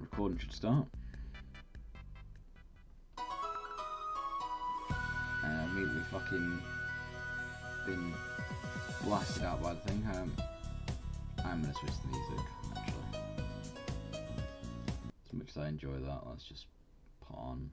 recording should start. And immediately fucking been blasted out by the thing. I'm gonna switch the music, actually. As much as I enjoy that, let's just put on.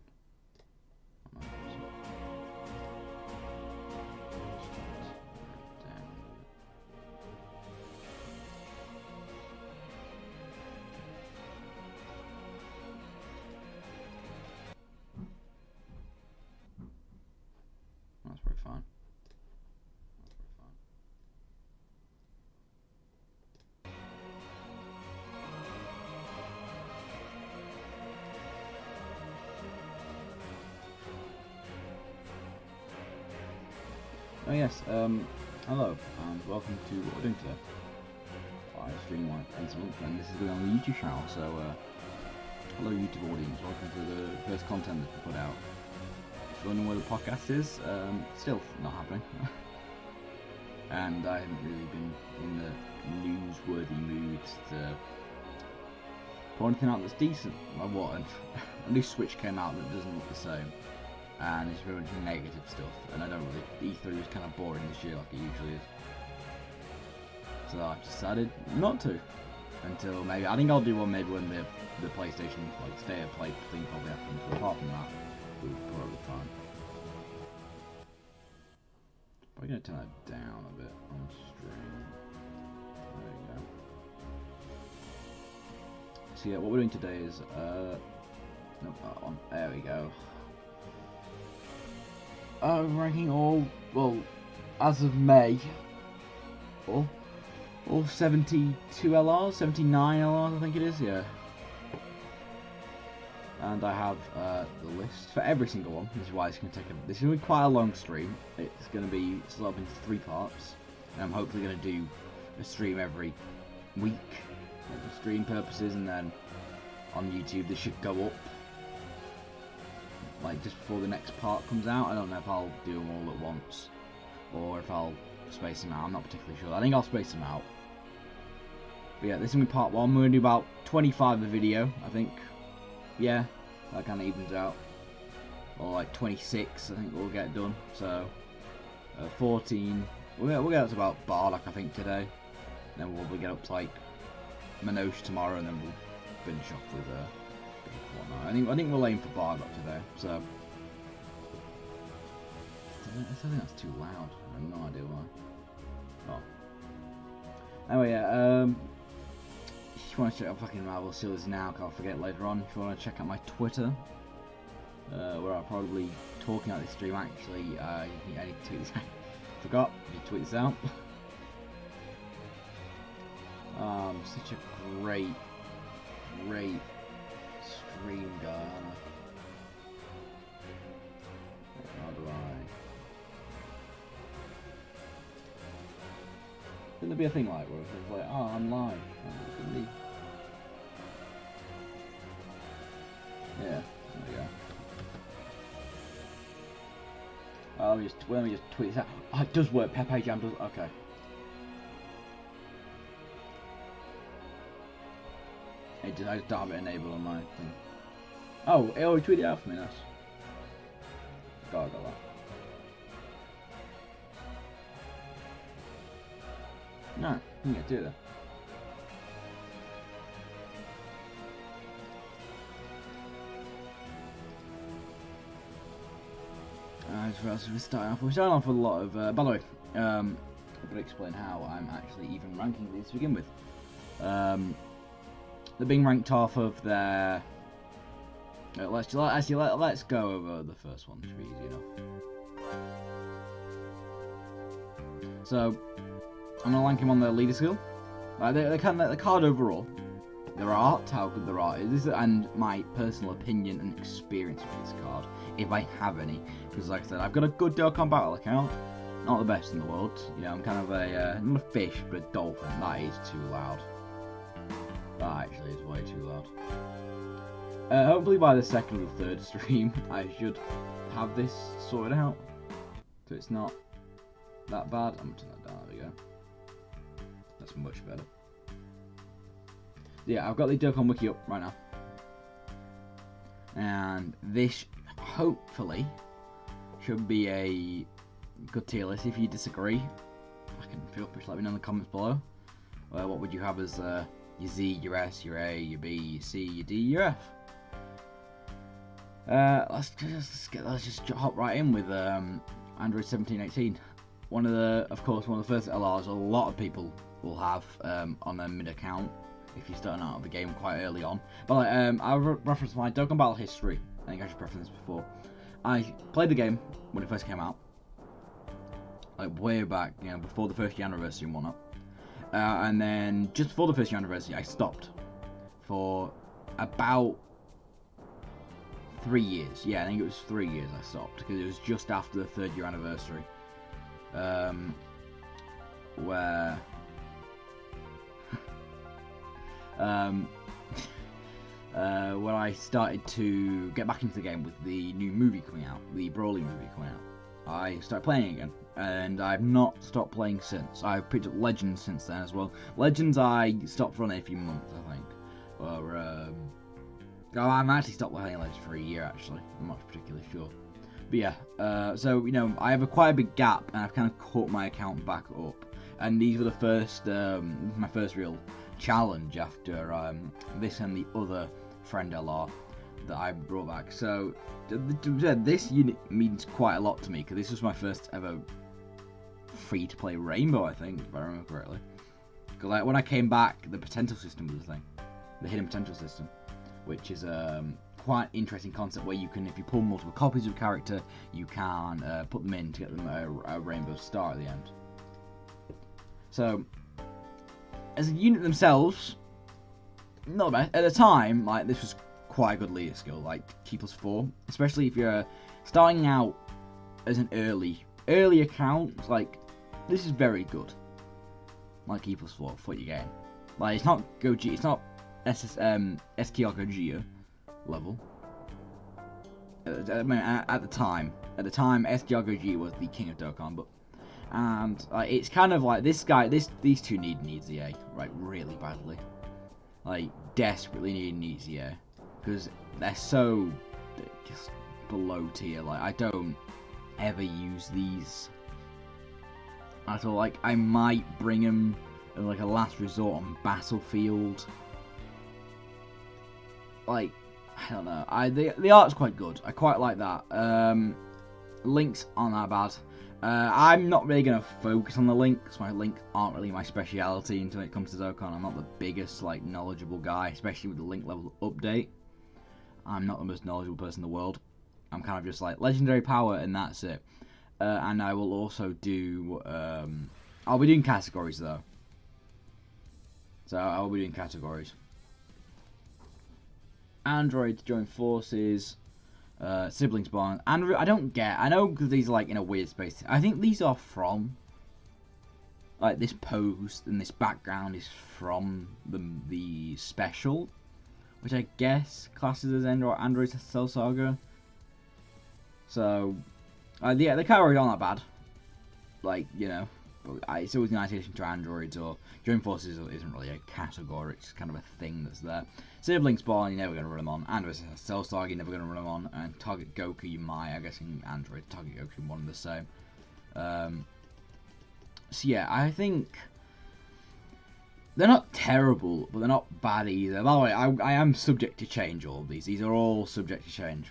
That's pretty fine. Oh yes, hello, and welcome to what we're doing today. I stream once a month, and this is going on the YouTube channel, so hello YouTube audience, welcome to the first content that's been put out. If you're wondering where the podcast is, still not happening. And I haven't really been in the newsworthy mood to put anything out that's decent. Like what? A new Switch came out that doesn't look the same. And it's very much negative stuff, and I don't really. E3 was kind of boring this year, like it usually is. So I decided not to until maybe. I think I'll do one maybe when the PlayStation like state of play thing probably happens. But apart from that, we'll probably be fine. Probably gonna turn that down a bit on stream. There you go. So yeah, what we're doing today is nope, that one. There we go. Ranking all, well, as of May, all 72 LRs, 79 LRs I think it is, yeah. And I have the list for every single one. This is why it's going to take this is going to be quite a long stream. It's going to be split up into 3 parts. And I'm hopefully going to do a stream every week for stream purposes, and then on YouTube this should go up like just before the next part comes out. I don't know if I'll do them all at once or if I'll space them out. I'm not particularly sure. I think I'll space them out. But yeah, this is going to be part 1. We're going to do about 25 a video, I think. Yeah, that kind of evens out. Or like 26, I think we'll get done. So 14. We'll get up to about Bardock, I think, today. Then we'll get up to like Minosh tomorrow, and then we'll finish off with whatnot. I think we'll aim for Bardock today. So I think that's too loud. I have no idea why. Oh. Anyway, yeah. If you want to check out fucking Marvel Series now, I'll forget later on. If you want to check out my Twitter, where I'll probably talking about this stream. Actually, I need to tweet this out. Forgot. I need to tweet this out. Such a great stream guy. How do I? Couldn't there be a thing like where it's like, oh, I'm live? Yeah, there we go. Let me just tweet this out. Oh, it does work. Pepe Jam does. Okay. I just don't have it enabled on my thing. Oh, it already tweeted it out for me. Nice. I got that. No, you can do that. We're starting off with a lot of. By the way, I'm going to explain how I'm actually even ranking these to begin with. They're being ranked off of their. Let's go over the first one. Should be easy enough. So I'm gonna rank him on their leader skill. The card overall, their art, how good their art is, and my personal opinion and experience with this card, if I have any. Because like I said, I've got a good Dokkan Battle account, not the best in the world. You know, I'm kind of a not a fish, but a dolphin. That is too loud. That actually is way too loud. Hopefully by the second or the third stream, I should have this sorted out, so it's not that bad. I'm gonna turn that down. There we go. That's much better. Yeah, I've got the Dokkan Wiki up right now. and this hopefully should be a good tier list. If you disagree, feel free to let me know in the comments below. What would you have as your Z, your S, your A, your B, your C, your D, your F? Let's just hop right in with Android 17.18. Of course, one of the first LRs a lot of people will have on their mid account if you're starting out of the game quite early on. But I'll reference my Dokkan Battle history. I think I should reference this before. I played the game when it first came out, like way back, before the first year anniversary and whatnot. And then just before the first year anniversary, I stopped for about 3 years. Yeah, I think it was 3 years I stopped because it was just after the 3rd year anniversary, where when I started to get back into the game with the new movie coming out, the Broly movie coming out. I started playing again, and I've not stopped playing since. I've picked up Legends since then as well. Legends I stopped running a few months, I think. Or, I've actually stopped playing Legends for a year, actually. I'm not particularly sure. But yeah, so, I have quite a big gap, and I've kind of caught my account back up. And these were the first, my first real challenge after this and the other friend LR that I brought back. So this unit means quite a lot to me because this was my first ever free-to-play Rainbow, I think, if I remember correctly. Because like when I came back, the potential system was the thing, the hidden potential system, which is quite an interesting concept where you can, if you pull multiple copies of a character, you can put them in to get them a rainbow star at the end. So as a unit themselves, not bad. At the time, like, this was quite a good leader skill, like Key +4, especially if you're starting out as an early account. Like, this is very good. Like Key +4 for your game. Like, it's not Goji, it's not SKR Gogeta level. I mean, at the time, SKR Gogeta was the king of Dokkan, but it's kind of like this guy. These two need an EZA, right, really badly. Like, desperately need an EZA because they're so just below tier. Like, I don't ever use these at all. Like, I might bring them as like a last resort on Battlefield. Like, I don't know. The art's quite good. I quite like that. Links aren't that bad. I'm not really going to focus on the links. My links aren't really my speciality until it comes to Dokkan. I'm not the biggest, like, knowledgeable guy, especially with the link level update. I'm not the most knowledgeable person in the world. I'm kind of just like legendary power and that's it. And I will also do, I'll be doing categories though. So I'll be doing categories. Androids join forces. Siblings bond. And I don't get. I know because these are like in a weird space. I think these are from, like, this pose and this background is from the special, which I guess classes as Android Cell Saga. So, yeah, the categories aren't that bad. Like, it's always nice addition to androids, or join forces isn't really a category, it's kind of a thing that's there. Sibling spawn, you're never going to run them on. Android Cell Saga, you're never going to run them on. And Target Goku, you might. I guess in Android, Target Goku, one and the same. So yeah, I think they're not terrible, but they're not bad either. By the way, I am subject to change, all of these. These are all subject to change.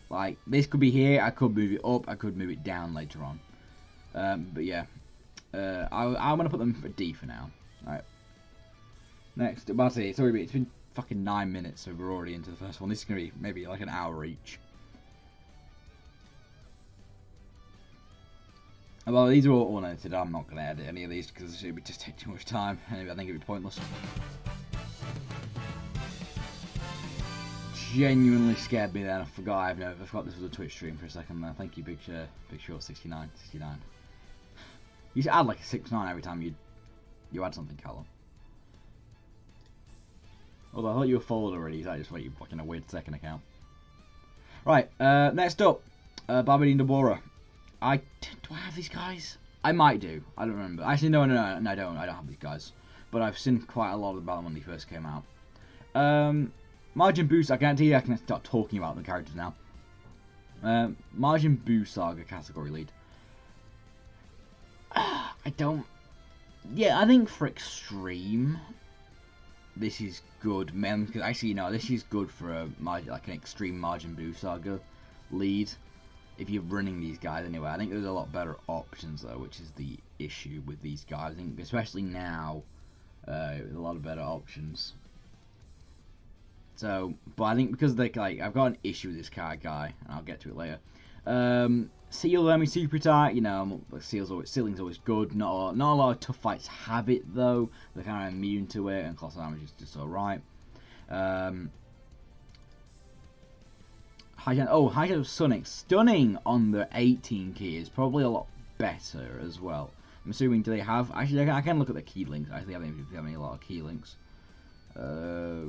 Like, this could be here, I could move it up, I could move it down later on. But yeah, I'm going to put them for D for now. Alright. Next, it's been fucking 9 minutes, so we're already into the first one. This is going to be maybe like an hour each. Well, these are all unedited. I'm not going to edit any of these because it would just take too much time. Anyway, I think it would be pointless. Genuinely scared me then. I forgot this was a Twitch stream for a second there. Thank you, Big Short 69. You should add like a 69 every time you add something, Callum. Although I thought you were followed already, so I just thought you were watching a weird second account. Right, next up, Babidi and Deborah. Do I have these guys? I might do. I don't remember. Actually, no, I don't. I don't have these guys. But I've seen quite a lot about them when they first came out. Majin Buu, I guarantee you I can start talking about the characters now. Majin Buu Saga category lead. I don't... Yeah, I think for Extreme, this is good, man. Because actually, no, this is good for a like an Extreme Majin Buu Saga lead. If you're running these guys anyway, I think there's a lot better options though, which is the issue with these guys. I think especially now, there's a lot of better options. So, but I think because they like, I've got an issue with this guy, and I'll get to it later. Seal, let me super attack. You know, sealing's always good. Not a lot of tough fights have it though. They're kind of immune to it, and colossal damage is just alright. High chance of stunning on the 18 key is probably a lot better as well. I'm assuming, do they have? Actually, I can look at the key links. Actually, I think they have a lot of key links. Yeah,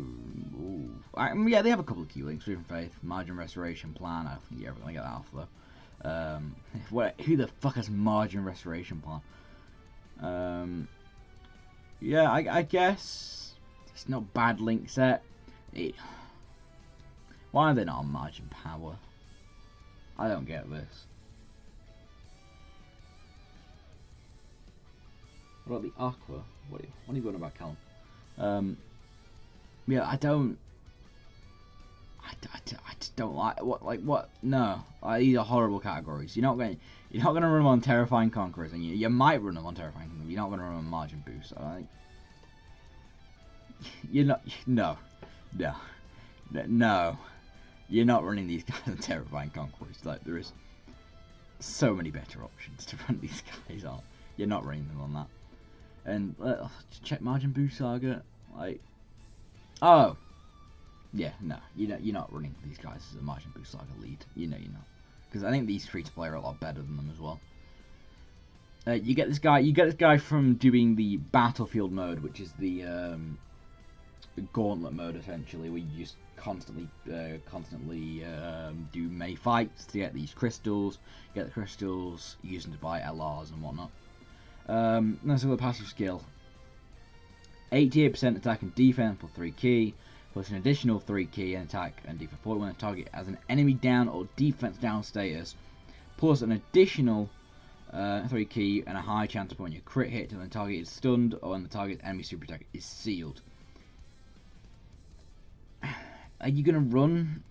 they have a couple of key links. Freedom Faith, Margin Restoration Plan. I think yeah, I get that off though. Who the fuck has Margin Restoration Plan? Yeah, I guess it's not bad link set. Why are they not on Margin Power? I don't get this. What about the Aqua? What are you going about, Callum? Yeah, I just don't like what. No, these are horrible categories. You're not gonna run them on Terrifying Conquerors, and you might run them on Terrifying Conquerors. You're not gonna run them on Margin Boost. You're not. No. You're not running these guys on Terrifying Conquerors. Like, there is so many better options to run these guys on. You're not running them on that. And check Majin Buu Saga. Like, oh, yeah, no, you're not running these guys as a Majin Buu Saga lead. You know you're not, because I think these free to play are a lot better than them as well. You get this guy from doing the Battlefield mode, which is the Gauntlet mode essentially, where you just constantly do May fights to get these crystals. Get the crystals, use them to buy LRs and whatnot. That's the passive skill. 88% attack and defense for 3 key, plus an additional 3 key and attack and defense 40 when the target has an enemy down or defense down status, plus an additional 3 key and a high chance of putting your crit hit when the target is stunned or when the target's enemy super attack is sealed. Are you gonna run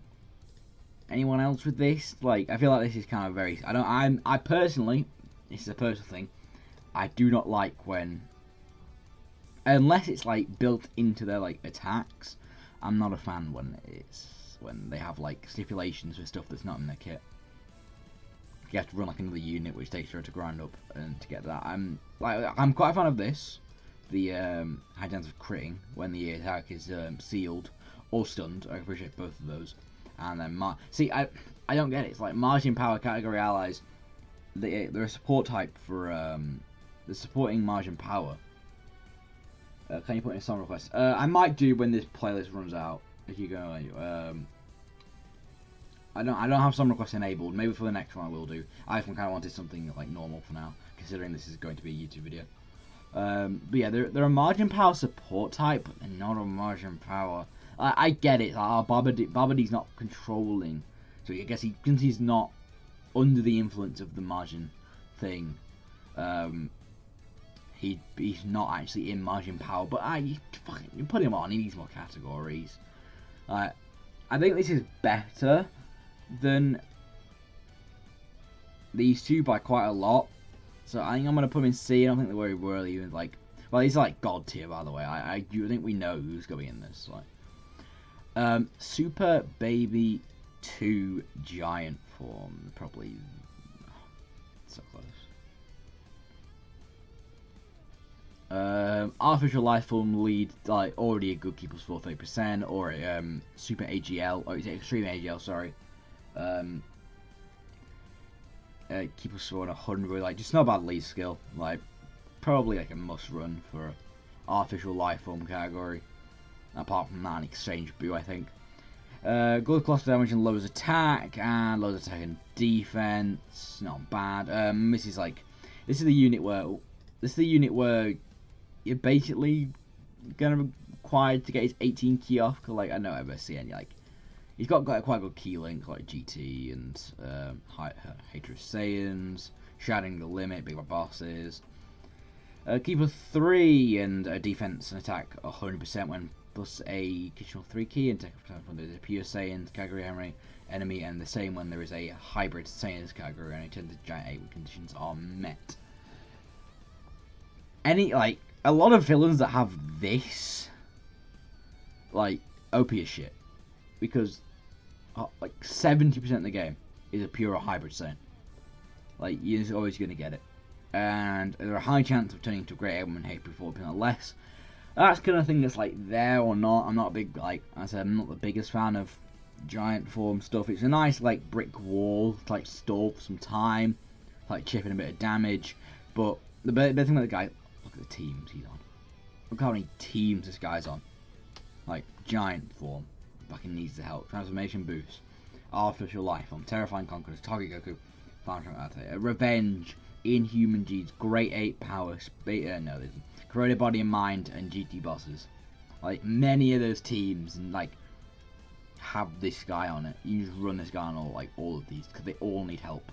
anyone else with this? Like, I feel like this is kind of very. I personally, this is a personal thing. I do not like when, unless it's like built into their like attacks. I'm not a fan when they have like stipulations for stuff that's not in their kit. You have to run like another unit, which takes you to grind up, and to get that. I'm quite a fan of this. The high chance of critting when the attack is sealed or stunned. I appreciate both of those. And then I don't get it. It's like Margin Power category allies. They're a support type for the supporting Margin Power. Can you put in a song request? I might do when this playlist runs out. If you go, I don't have song requests enabled. Maybe for the next one I will do. I kind of wanted something like normal for now, considering this is going to be a YouTube video. But yeah, they're a Margin Power support type and not a Margin Power. I get it. Babadee's not controlling, so I guess since he's not under the influence of the Margin thing, he's not actually in Margin Power. But you put him on. He needs more categories. I think this is better than these two by quite a lot. So I think I'm gonna put him in C. I don't think they're really even like. Well, he's like God tier, by the way. I do think we know who's going in this. Like. Super Baby 2 Giant form, probably so close. Artificial Life Form lead, like already a good keeper score 30%, or Super AGL, or is it Extreme AGL? Sorry. Keeper score 100, like just not a bad lead skill, like probably like a must run for Artificial Life Form category. Apart from that, an exchange boo, I think. Good cluster damage and lowers attack, and lowers attack and defense. Not bad. This is the unit where you're basically gonna required to get his 18 key off. Cause like I don't ever see any like he's got quite good key links like GT and Hatred Saiyans, Shattering the Limit, big bosses. Keeper 3 and defense and attack 100% when plus a additional 3 key and take from the pure Saiyans category enemy, and the same when there is a hybrid Saiyans category and turns to giant 8 when conditions are met. Like a lot of villains that have this, like OP as shit, because like 70% of the game is a pure hybrid Saiyan. Like you're always gonna get it. And there's a high chance of turning into a great Eggman HP 40% or less. That's kind of thing that's like there or not. I'm not a big, like I said, I'm not the biggest fan of giant form stuff. It's a nice like brick wall to like stall for some time, like chipping a bit of damage. But the best thing about the guy, look at the teams he's on. Look how many teams this guy's on. Like giant form, fucking needs the help. Transformation boost, artificial life form, terrifying conquerors, target Goku, revenge. Inhuman G's, Great Ape Power, Corroded Body and Mind, and GT bosses. Like many of those teams, and like have this guy on it. You just run this guy on all of these because they all need help.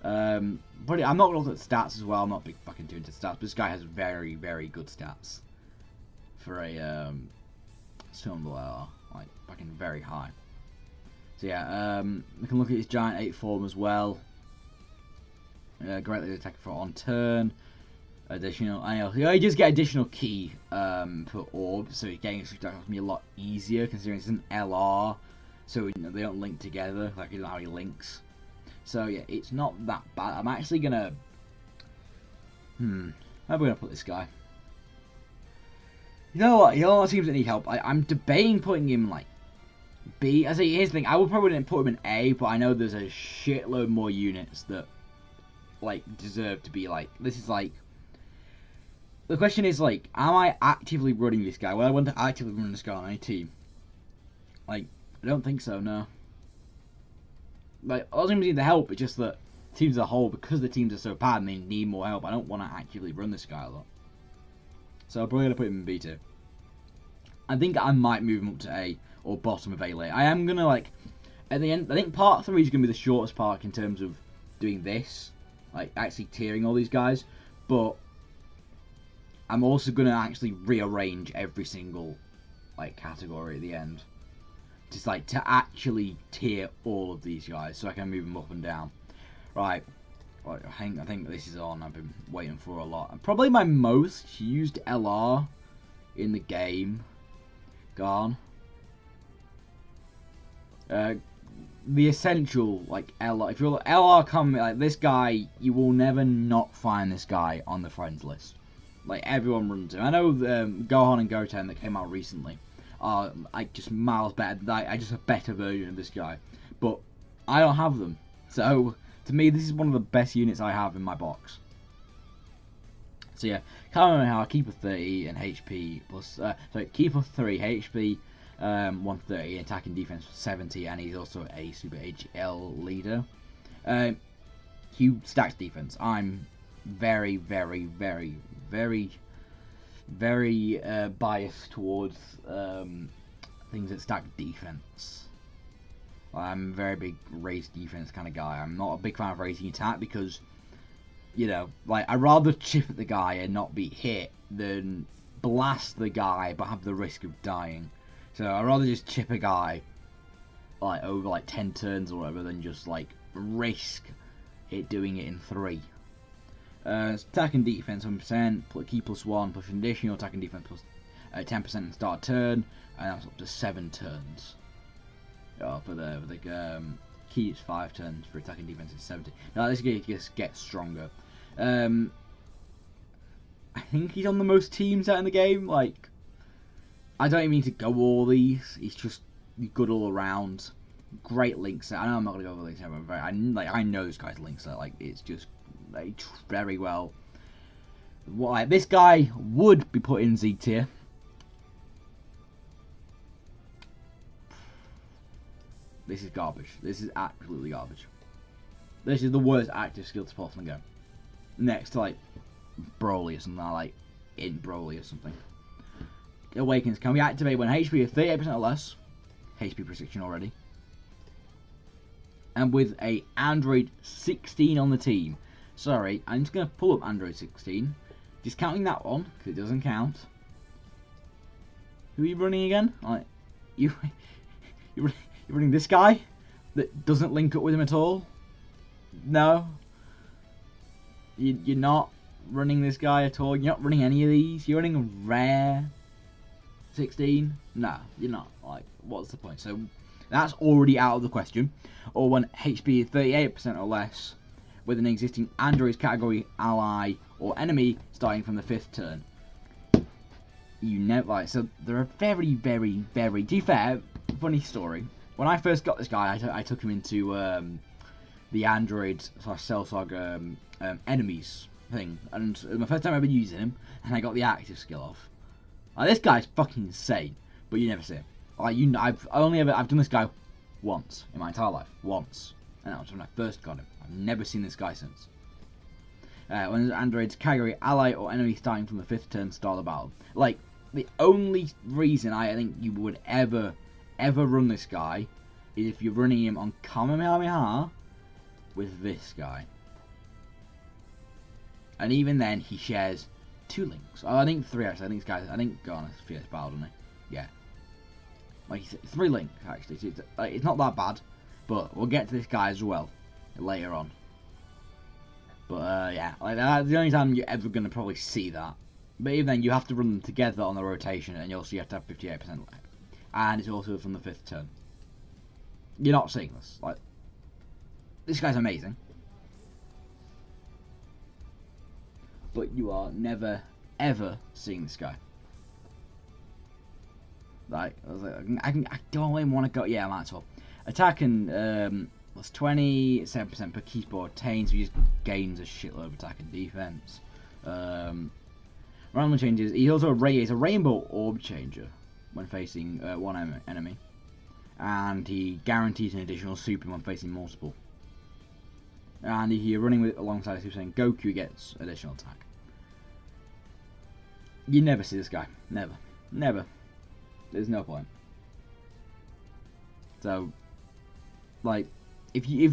But I'm not gonna look at stats as well. I'm not big fucking too into stats. But this guy has very good stats for a Silver, like fucking very high. So yeah, we can look at his giant 8 form as well. Greatly attack for on turn. Additional, I know you just get additional key per orb, so getting it to be a lot easier considering it's an LR, so you know, they don't link together like you know how he links. So yeah, it's not that bad. I'm actually gonna, how am I gonna put this guy? You know what seems that need help. I'm debating putting him like B. I say here's the thing. I would probably put him in A, but I know there's a shitload more units that like deserve to be like. This is like. The question is like, am I actively running this guy? Well, I want to actively run this guy on any team. Like, I don't think so. No. Like, all teams need the help. It's just that teams as a whole, because the teams are so bad and they need more help, I don't want to actively run this guy a lot. So I'm probably gonna put him in B2. I think I might move him up to A or bottom of A later. I am gonna like at the end. I think part 3 is gonna be the shortest part in terms of doing this, like actually tiering all these guys. But I'm also gonna actually rearrange every single like category at the end, just like to actually tier all of these guys, so I can move them up and down. Right. I think this is on. I've been waiting for a lot. Probably my most used LR in the game. Gone. The essential like LR. If you're LR coming like this guy, you will never not find this guy on the friends list. Like everyone runs him. I know Gohan and Goten that came out recently are like just miles better. I just a better version of this guy, but I don't have them. So to me, this is one of the best units I have in my box. So yeah, Kamehameha, Keeper 30 and HP plus. Sorry, Keeper 3 HP, 130, attack and defense 70, and he's also a Super HL leader. He stacks defense. I'm very biased towards things that stack defense. I'm a very big raise defense kind of guy. I'm not a big fan of raising attack because, you know, like I'd rather chip at the guy and not be hit than blast the guy but have the risk of dying. So I'd rather just chip a guy like over like 10 turns or whatever than just like risk it doing it in 3. Attack and defense 100%, key +1, plus additional attack and defense plus 10% in start turn, and that's up to 7 turns. For the key is 5 turns, for attack and defense is 70. Now this guy just gets stronger. I think he's on the most teams out in the game. Like, I don't even need to go all these. He's just good all around. Great link set. I know I'm not gonna go over the link set, but I know this guy's link set. Like, it's just very well. Why this guy would be put in Z tier. This is garbage. This is absolutely garbage. This is the worst active skill to possibly go. Next to like Broly or something, like in Broly or something. awakens can be activated when HP is 38% or less. HP restriction already. And with a Android 16 on the team. Sorry, I'm just going to pull up Android 16. Discounting that one, because it doesn't count. Who are you running again? Like, you're running this guy that doesn't link up with him at all? No? You're not running this guy at all? You're not running any of these? You're running a rare 16? No, you're not. Like, what's the point? So, that's already out of the question. Or when HP is 38% or less, with an existing Android category ally or enemy starting from the 5th turn. You never, like, so they're a very, very, very, to be fair, funny story. When I first got this guy, I took him into the Android / Cell Saga enemies thing, and it was my first time ever using him, and I got the active skill off. Like, this guy's fucking insane, but you never see him. Like, I've done this guy once in my entire life, once, and that was when I first got him. I've never seen this guy since. When Android's category ally or enemy starting from the 5th turn start the battle. Like, the only reason I think you would ever run this guy is if you're running him on Kamehameha with this guy. And even then, he shares 2 links. Oh, I think 3 actually. I think Garner's Fierce Battle, doesn't he? Yeah. Like, 3 links actually. So it's not that bad, but we'll get to this guy as well later on. But yeah, like that's the only time you're ever gonna probably see that. But even then, you have to run them together on the rotation, and you also have to have 58% left. And it's also from the 5th turn. You're not seeing this. Like, this guy's amazing, but you are never ever seeing this guy. Like, I don't even want to go. Yeah, I might as well. Attack and plus 27% per keyboard attains, so he just gains a shitload of attack and defense. Random changes. He's also a rainbow orb changer when facing one enemy, and he guarantees an additional super when facing multiple. And if you're running alongside Super Saiyan Goku, he gets additional attack. You never see this guy. Never. Never. There's no point. So, like, if you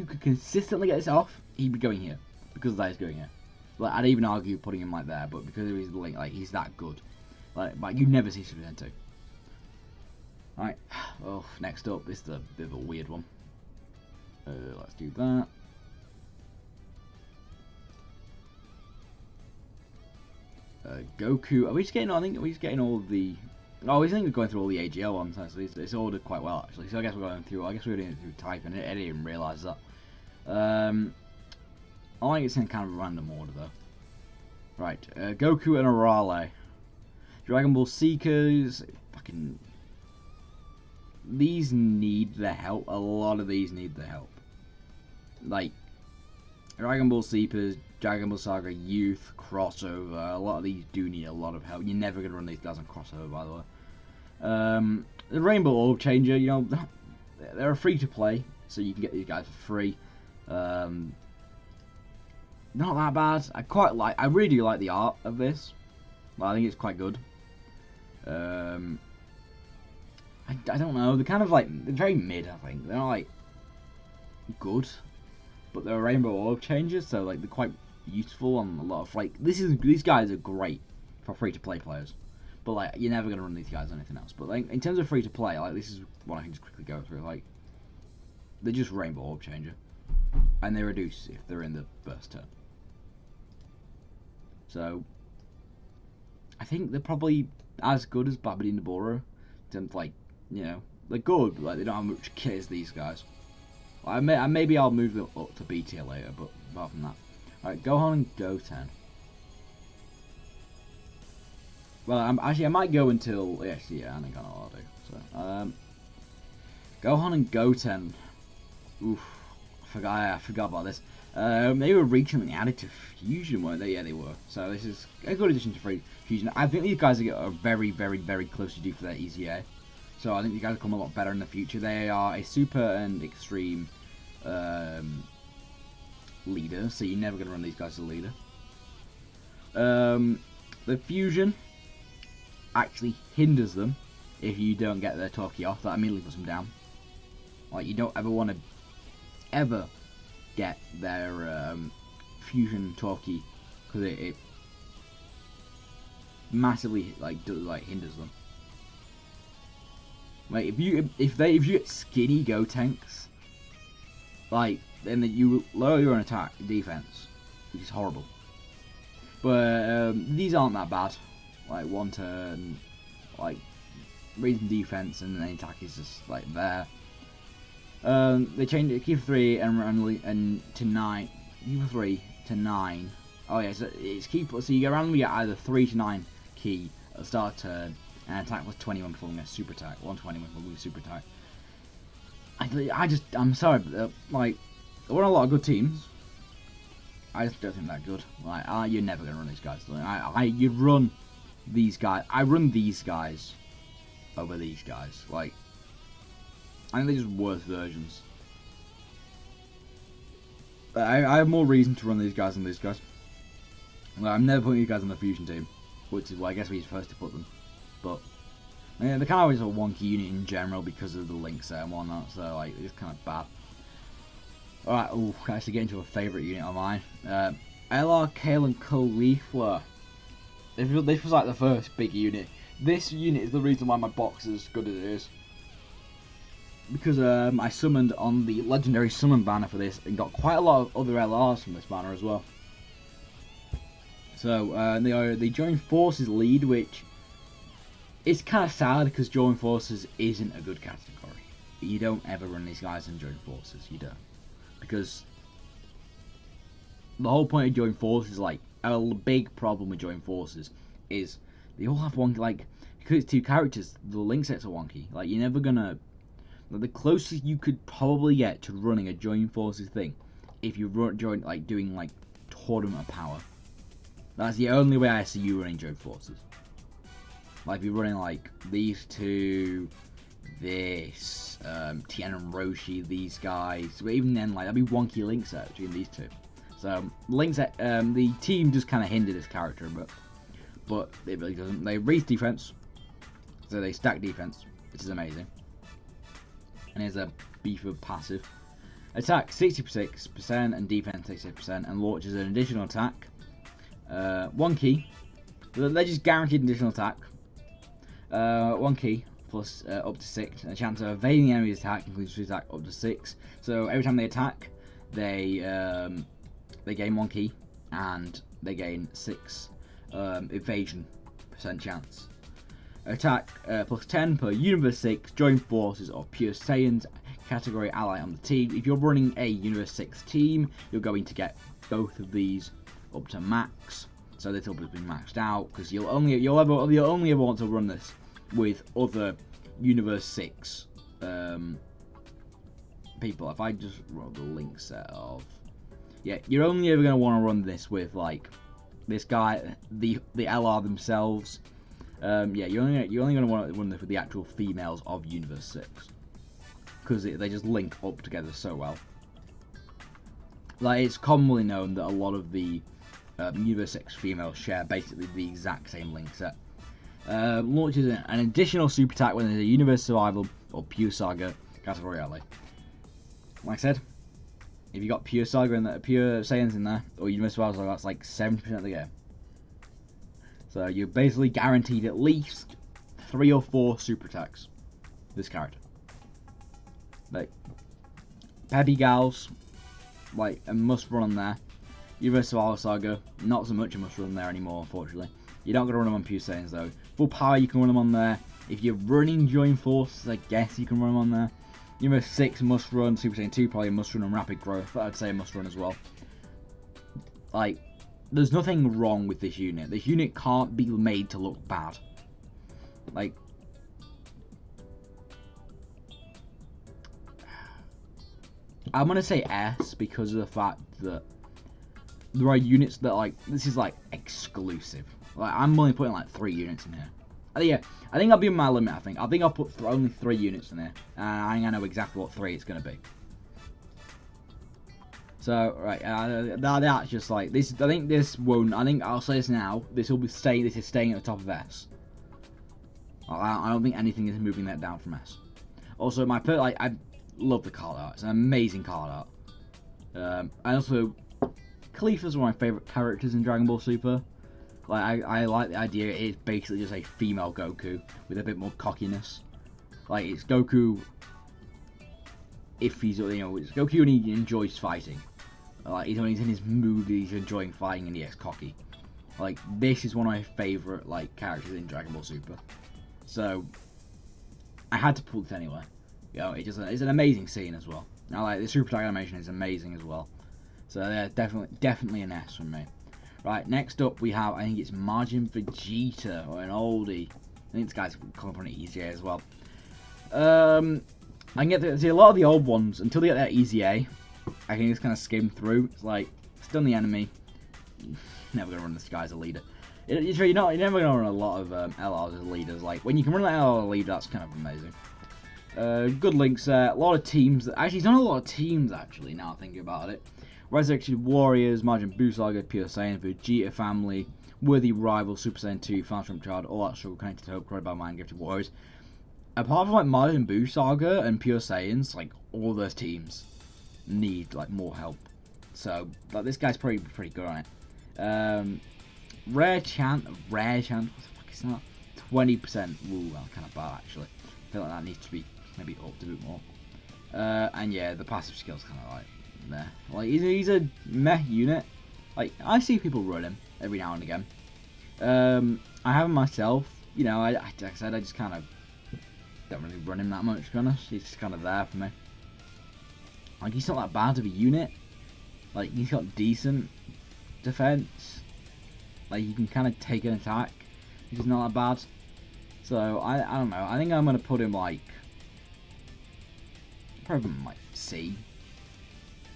could consistently get this off, he'd be going here, because that is going here. Like, I'd even argue putting him like there, but because of his link, like, he's that good. Like you never see Super Saiyan 2. Alright, oh, next up, this is a bit of a weird one. Let's do that. Goku, are we just getting? I think we're just getting all the. Oh, I think we're going through all the AGL ones. Actually, it's ordered quite well actually. So I guess we're going through. I guess we're doing it through type, and I didn't even realise that. I like it's in kind of a random order though. Right, Goku and Arale, Dragon Ball Seekers. Fucking, these need the help. A lot of these need the help. Like Dragon Ball Seekers, Dragon Ball Saga Youth, crossover. A lot of these do need a lot of help. You're never gonna run these guys on crossover, by the way. The Rainbow Orb Changer, you know, they're free to play, so you can get these guys for free. Not that bad. I really do like the art of this. I think it's quite good. I don't know. They're kind of like, they're very mid. I think they're not like good, but they're Rainbow Orb Changers, so like they're quite useful on a lot of like. These guys are great for free to play players, but like you're never gonna run these guys on anything else. But like in terms of free to play, like this is what I can just quickly go through. Like they're just Rainbow Orb Changer, and they reduce if they're in the burst turn. So I think they're probably as good as Babidi and Naboro. In terms of, like, you know, they're good, but like they don't have much kit as these guys. Maybe I'll move them up to B tier later, but apart from that. Alright, Gohan and Goten. Well, I might go until, yeah, I think I know what I'll do. So, Gohan and Goten. Oof, I forgot about this. They were recently added to Fusion, weren't they? Yeah, they were. So this is a good addition to Fusion. I think these guys are very, very, very close to due for their EZA. So I think these guys will come a lot better in the future. They are a super and extreme leader, so you're never going to run these guys as a leader. The Fusion. actually hinders them if you don't get their talkie off. That immediately puts them down. Like, you don't ever want to ever get their fusion talkie, because it massively like hinders them. Like, if you get skinny go tanks, like, then you lower your own attack defense, which is horrible. But these aren't that bad. Like, one turn, like, raising defense and then attack is just like there. They changed it, keep 3 and to 9. Keep 3 to 9. Oh yeah, so it's keep. So you randomly get either 3 to 9 key at the start of turn, and attack plus 21 performing a super attack. 120 when performing a super attack. I'm sorry, but like, there were a lot of good teams. I just don't think they're good. Like, you're never gonna run these guys. You'd run these guys. I run these guys over these guys. Like, I think they're just worse versions. I have more reason to run these guys than these guys. Like, I'm never putting these guys on the fusion team, which is why I guess we're supposed to put them. But yeah, they're kind of always a wonky unit in general because of the link set and whatnot. So like, it's kind of bad. Alright, actually get into a favourite unit of mine. LR Kale and Cauliflower. This was like the first big unit. This unit is the reason why my box is as good as it is. Because I summoned on the legendary summon banner for this and got quite a lot of other LRs from this banner as well. So they are the Join Forces lead, which is kind of sad because Join Forces isn't a good category. You don't ever run these guys in Join Forces, you don't. Because the whole point of Join Forces, like, a big problem with Join Forces is they all have one, like, because it's 2 characters, the link sets are wonky. Like, you're never gonna, like, the closest you could probably get to running a Join Forces thing, if you join, like, doing, like, Tournament of Power. That's the only way I see you running Join Forces. Like, if you're running, like, these two, this, Tien and Roshi, these guys, but even then, like, that'd be wonky link set between these two. So, link set, the team just kind of hindered this character, but it really doesn't. They raise defense, so they stack defense, which is amazing. And here's a beefer passive. Attack 66% and defense 66%, and launches an additional attack. 1 key. They're just guaranteed additional attack. 1 key plus up to 6, and a chance of evading the enemy's attack, includes attack up to 6. So every time they attack, they gain 1 key and they gain 6 evasion % chance. Attack plus 10 per Universe 6 Join Forces or Pure Saiyans category ally on the team. If you're running a Universe 6 team, you're going to get both of these up to max. So this will be maxed out because you'll only ever want to run this with other Universe 6 people. If I just roll the link set of, yeah, you're only ever going to want to run this with, like, this guy, the LR themselves. Yeah, you're only going to want to run this with the actual females of Universe 6 because they just link up together so well. Like, it's commonly known that a lot of the Universe 6 females share basically the exact same link set. Launches an additional super attack when there's a Universe Survival or Pure Saga category ally. Like I said, if you got Pure Saga and Pure Saiyans in there, or Universe Survival, that's like 70% of the game. So you're basically guaranteed at least 3 or 4 super attacks. This character, like Peppy Gals, like a must run on there. Universe Survival Saga, not so much a must run there anymore, unfortunately. You're not going to run them on Pure Saiyans though. Full Power, you can run them on there. If you're running Join Forces, I guess you can run them on there. Universe 6 must run, Super Saiyan 2 probably must run, and Rapid Growth, I'd say must run as well. Like, there's nothing wrong with this unit. This unit can't be made to look bad. Like, I'm going to say S because of the fact that there are units that, like, this is, like, exclusive. Like, I'm only putting, like, 3 units in here. Yeah, I think I'll be my limit, I think. I think I'll put only 3 units in here. And I think I know exactly what 3 it's going to be. So, right, that's just, like, this. I think this won't, I think I'll say this now. This will be staying, this is staying at the top of S. I don't think anything is moving that down from S. Also, I love the card art. It's an amazing card art. I also, Khalifa's one of my favourite characters in Dragon Ball Super. Like, I like the idea it's basically just a female Goku with a bit more cockiness. Like, it's Goku if he's, it's Goku when he enjoys fighting. Like, when he's in his mood, he's enjoying fighting and he gets cocky. Like, this is one of my favourite, like, characters in Dragon Ball Super. So, I had to pull it anyway. It's an amazing scene as well. I like the Super Attack animation is amazing as well. So yeah, definitely an S from me. Right, next up we have, I think it's Majin Vegeta, or an oldie. I think this guy's coming from an easy A as well. I can get to see a lot of the old ones until they get that easy A. I can just kind of skim through. It's like, stun the enemy. Never gonna run this guy as a leader. You're never gonna run a lot of LRs as leaders. Like, when you can run an LR as a leader, that's kind of amazing. Good links there. A lot of teams. Actually, he's done a lot of teams, actually, now thinking about it. Resurrected Warriors, Majin Buu Saga, Pure Saiyan, Vegeta Family, Worthy Rival, Super Saiyan 2, Final Trump Child, All That Struggle, Connected Hope, Created by Mind, Gifted Warriors. Apart from, like, Majin Buu Saga and Pure Saiyans, like, all those teams need, like, more help. So, like, this guy's pretty good on it. Rare chance, what the fuck is that? 20%, ooh, that's kind of bad, actually. I feel like that needs to be maybe upped a bit more. And yeah, the passive skill's kind of like there. Like, he's a meh unit. Like, I see people run him every now and again. I have him myself. You know, like I said, I just kind of don't really run him that much, to be honest. He's just kind of there for me. Like, he's not that bad of a unit. Like, he's got decent defense. Like, you can kind of take an attack. He's not that bad. So, I don't know. I think I'm going to put him, like, probably like C,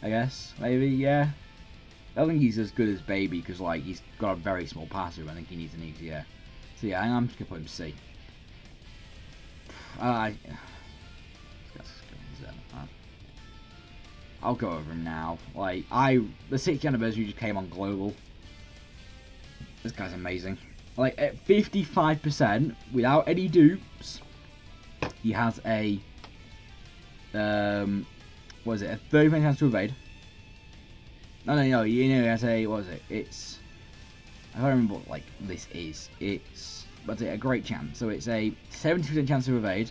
I guess. Maybe, yeah. I don't think he's as good as Baby, because, like, he's got a very small passive. I think he needs an easier. So, yeah, I'm just going to put him C. I'll go over him now. Like, the 6th anniversary just came on global. This guy's amazing. Like, at 55%, without any dupes, he has a, what is it, a 30% chance to evade. No, he has a, what is it, it's, I don't remember what, like, this is. It's, what's it, a great chance. So it's a 70% chance to evade,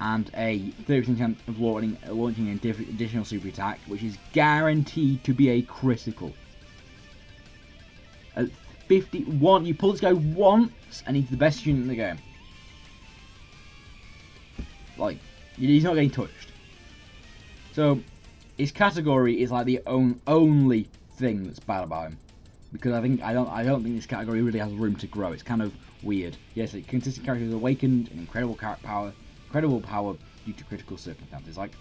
and a 30% chance of launching an additional super attack, which is guaranteed to be a critical. At 51, you pull this guy once, and he's the best unit in the game. Like, he's not getting touched. So, his category is like the only thing that's bad about him, because I don't think this category really has room to grow. It's kind of weird. Yes, a consistent character is awakened, and incredible power due to critical circumstances. Like,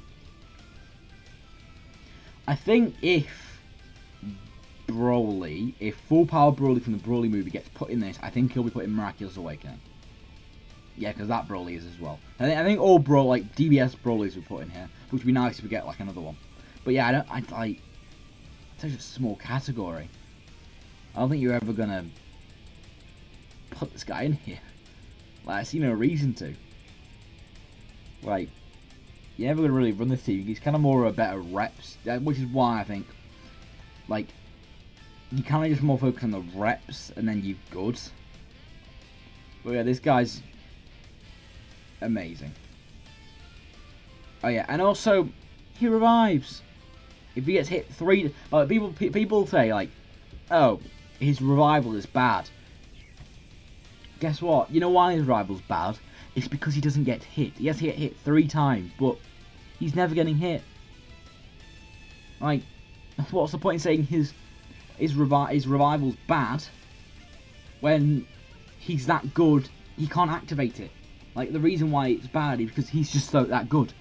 I think if full power Broly from the Broly movie gets put in this, I think he'll be put in Miraculous Awakening. Yeah, because that Broly is as well. I think all like DBS Brolys were put in here, which would be nice if we get like another one. But yeah, it's such a small category. I don't think you're ever gonna put this guy in here. Like, I see no reason to. Like, you're never gonna really run this team. He's kind of more of a better reps, which is why I think, like, you kind of just more focus on the reps and then you're good. But yeah, this guy's amazing. Oh yeah, and also he revives if he gets hit 3. Like, people say like, oh, his revival is bad. Guess what? You know why his revival's bad? It's because he doesn't get hit. He has to get hit 3 times, but he's never getting hit. Like, what's the point in saying his revival's bad when he's that good he can't activate it? Like, the reason why it's bad is because he's just that good.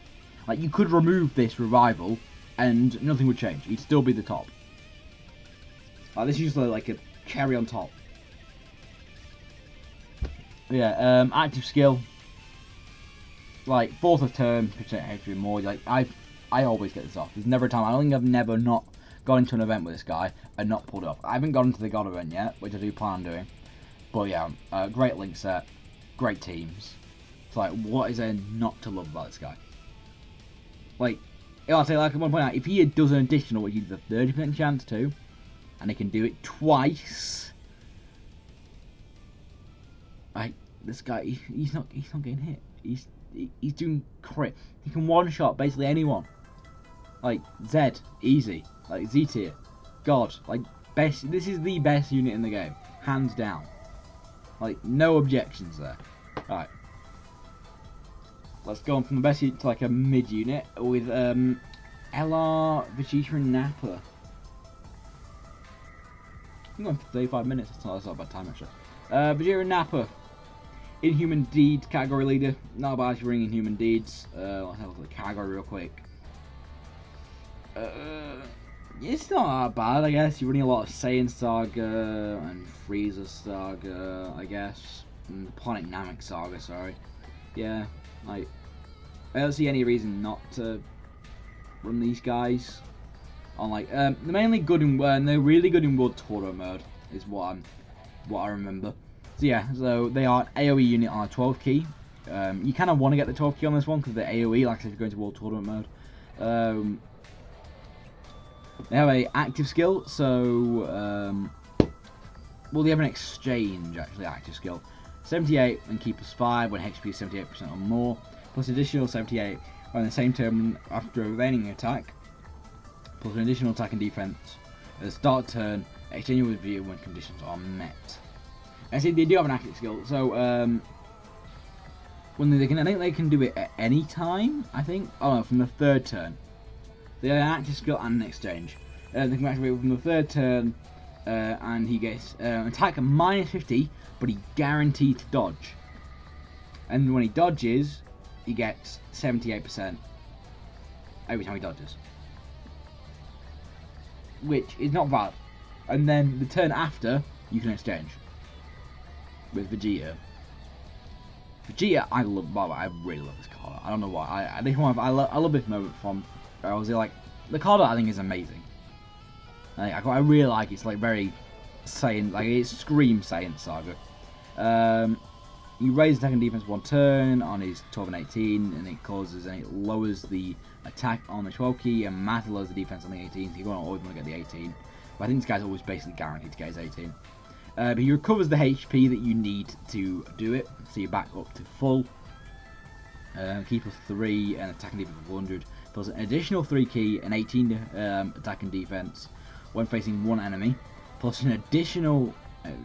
Like, you could remove this revival and nothing would change. He'd still be the top. Like, this is just like a cherry on top. Yeah, active skill. Like, 4th of turn, potentially more. Like, I always get this off. There's never a time. I don't think I've never not gone into an event with this guy and not pulled it off. I haven't gone into the God event yet, which I do plan on doing. But yeah, great link set. great teams. It's like, what is there not to love about this guy? Like, I'll say, like I want to point out, if he does an additional, which he's a 30% chance to, and he can do it twice, like, this guy, he's not getting hit. He's doing crit. He can one shot basically anyone. Like Zed, easy. Like Z tier, God. Like best. This is the best unit in the game, hands down. Like no objections there. Right. Let's go on from the best unit to like a mid unit with LR, Vegeta, and Nappa. I'm going for 35 minutes. That's not a bad time actually. Vegeta and Nappa. Inhuman Deeds category leader. Not bad if you're running Inhuman Deeds. Let's have a look at the category real quick. It's not that bad, I guess. You're running a lot of Saiyan Saga and Frieza Saga, I guess. And Planet Namek Saga, sorry. Yeah, like, I don't see any reason not to run these guys. On like, they're mainly good in, they're really good in World Tournament mode, is what I remember. So yeah, so they are an AoE unit on a 12 key. You kind of want to get the 12 key on this one because they're AoE, like I said, if you're going to World Tournament mode. They have a active skill, so well, they have an exchange actually active skill. 78 when key plus 5 when HP is 78% or more, plus additional 78 when the same turn after a remaining attack, plus an additional attack and defense at the start of turn, exchange with view when conditions are met. I see they do have an active skill, so when I think they can do it at any time. I think, oh no, from the third turn. They have an active skill and an exchange. They can activate it from the third turn, and he gets attack at -50, but he's guaranteed to dodge. And when he dodges, he gets 78% every time he dodges, which is not bad. And then the turn after, you can exchange with Vegeta. Vegeta, I really love this card. I don't know why. I love this moment from. I was like, the card I think is amazing. Like, I really like it. It's like very Saiyan, like it screams Saiyan Saga. You raise attack and defense 1 turn on his 12 and 18, and it lowers the attack on the 12 key, and massively lowers the defense on the 18. So you're going to always want to get the 18. But I think this guy's always basically guaranteed to get his 18. But he recovers the HP that you need to do it, so you're back up to full. Key plus 3 and attack and defense of 100, plus an additional 3 key and 18 attack and defense when facing one enemy, plus an additional,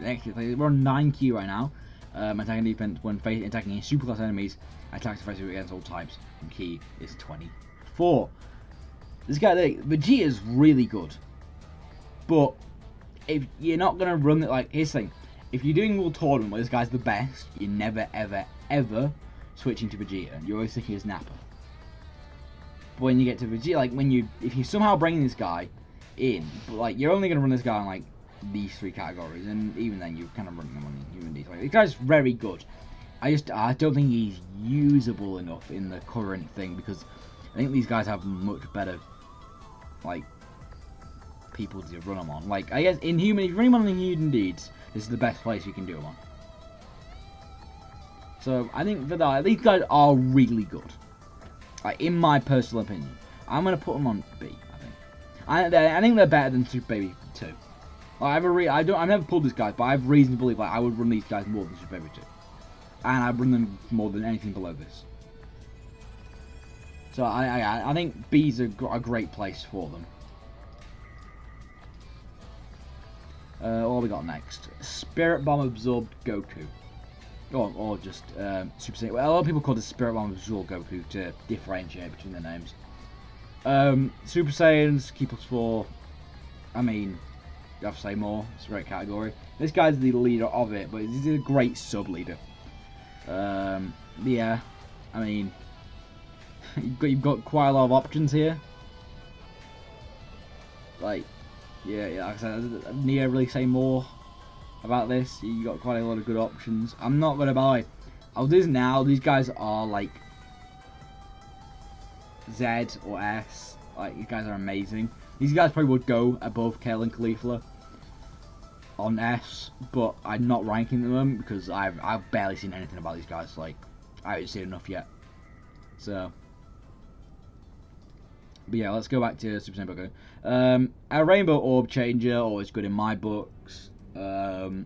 actually we're on 9 key right now, attack and defense when attacking superclass enemies, attacks effective against all types, and key is 24. This guy, Vegeta is really good, but if you're not going to run it, like, here's the thing, if you're doing World Tournament where this guy's the best, you're never ever ever switching to Vegeta. You're always thinking as Nappa. But when you get to Vegeta, like if you somehow bring this guy in, but like you're only going to run this guy on like these 3 categories, and even then you're kind of running them on human Ds. Like, this guy's very good. I don't think he's usable enough in the current thing, because I think these guys have much better like people to run them on. Like, I guess in human, if you're running on the human Deeds, this is the best place you can do them on. So I think for that, these guys are really good. Like, in my personal opinion, I'm gonna put them on B. I think they're better than Super Baby 2. Like, I've never pulled these guys, but I have reason to believe like I would run these guys more than Super Baby 2, and I'd run them more than anything below this. So I think B's a great place for them. What have we got next? Spirit Bomb Absorbed Goku. Or just Super Saiyan. Well, a lot of people call it Spirit Bomb Absorbed Goku to differentiate between their names. Super Saiyans, Key plus 4. I mean, you have to say more. It's a great category. This guy's the leader of it, but he's a great sub-leader. Yeah, I mean, you've got quite a lot of options here. Like, yeah, like I said, I need to really say more about this. You got quite a lot of good options. I'm not gonna buy. I'll do this now. These guys are like Z or S. Like, these guys are amazing. These guys probably would go above Kale and Caulifla on S, but I'm not ranking them because I've barely seen anything about these guys. Like, I haven't seen enough yet. So, but yeah, let's go back to Super Saiyan Goku. A Rainbow Orb Changer, always good in my books. Plus